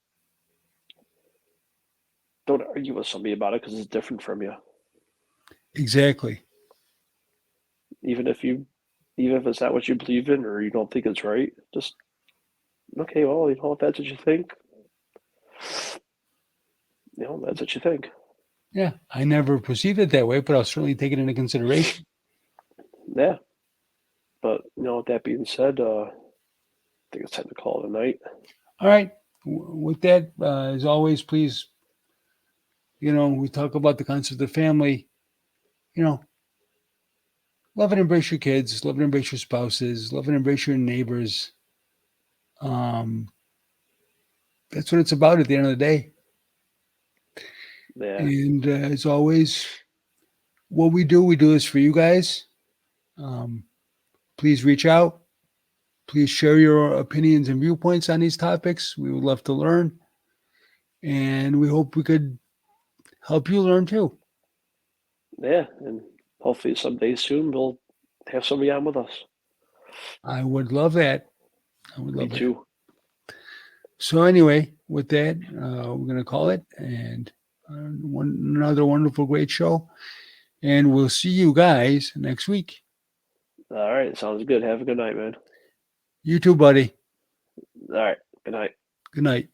don't argue with somebody about it because it's different from you. Exactly. Even if you, even if it's not what you believe in or you don't think it's right, just okay. Well, if that's what you think, that's what you think. Yeah. I never perceived it that way, but I'll certainly take it into consideration. Yeah. But with that being said, I think it's time to call it a night. All right. With that, as always, please, we talk about the concept of family. You know, love and embrace your kids, love and embrace your spouses, love and embrace your neighbors. Um, that's what it's about at the end of the day. Yeah. And as always, what we do this for you guys. Um, please reach out. Please share your opinions and viewpoints on these topics. We would love to learn. And we hope we could help you learn too. Yeah. And hopefully someday soon we'll have somebody on with us. I would love that. I would Me love that. too. So, anyway, with that, we're going to call it. And another wonderful, great show. And we'll see you guys next week. All right. Sounds good. Have a good night, man. You too, buddy. All right. Good night. Good night.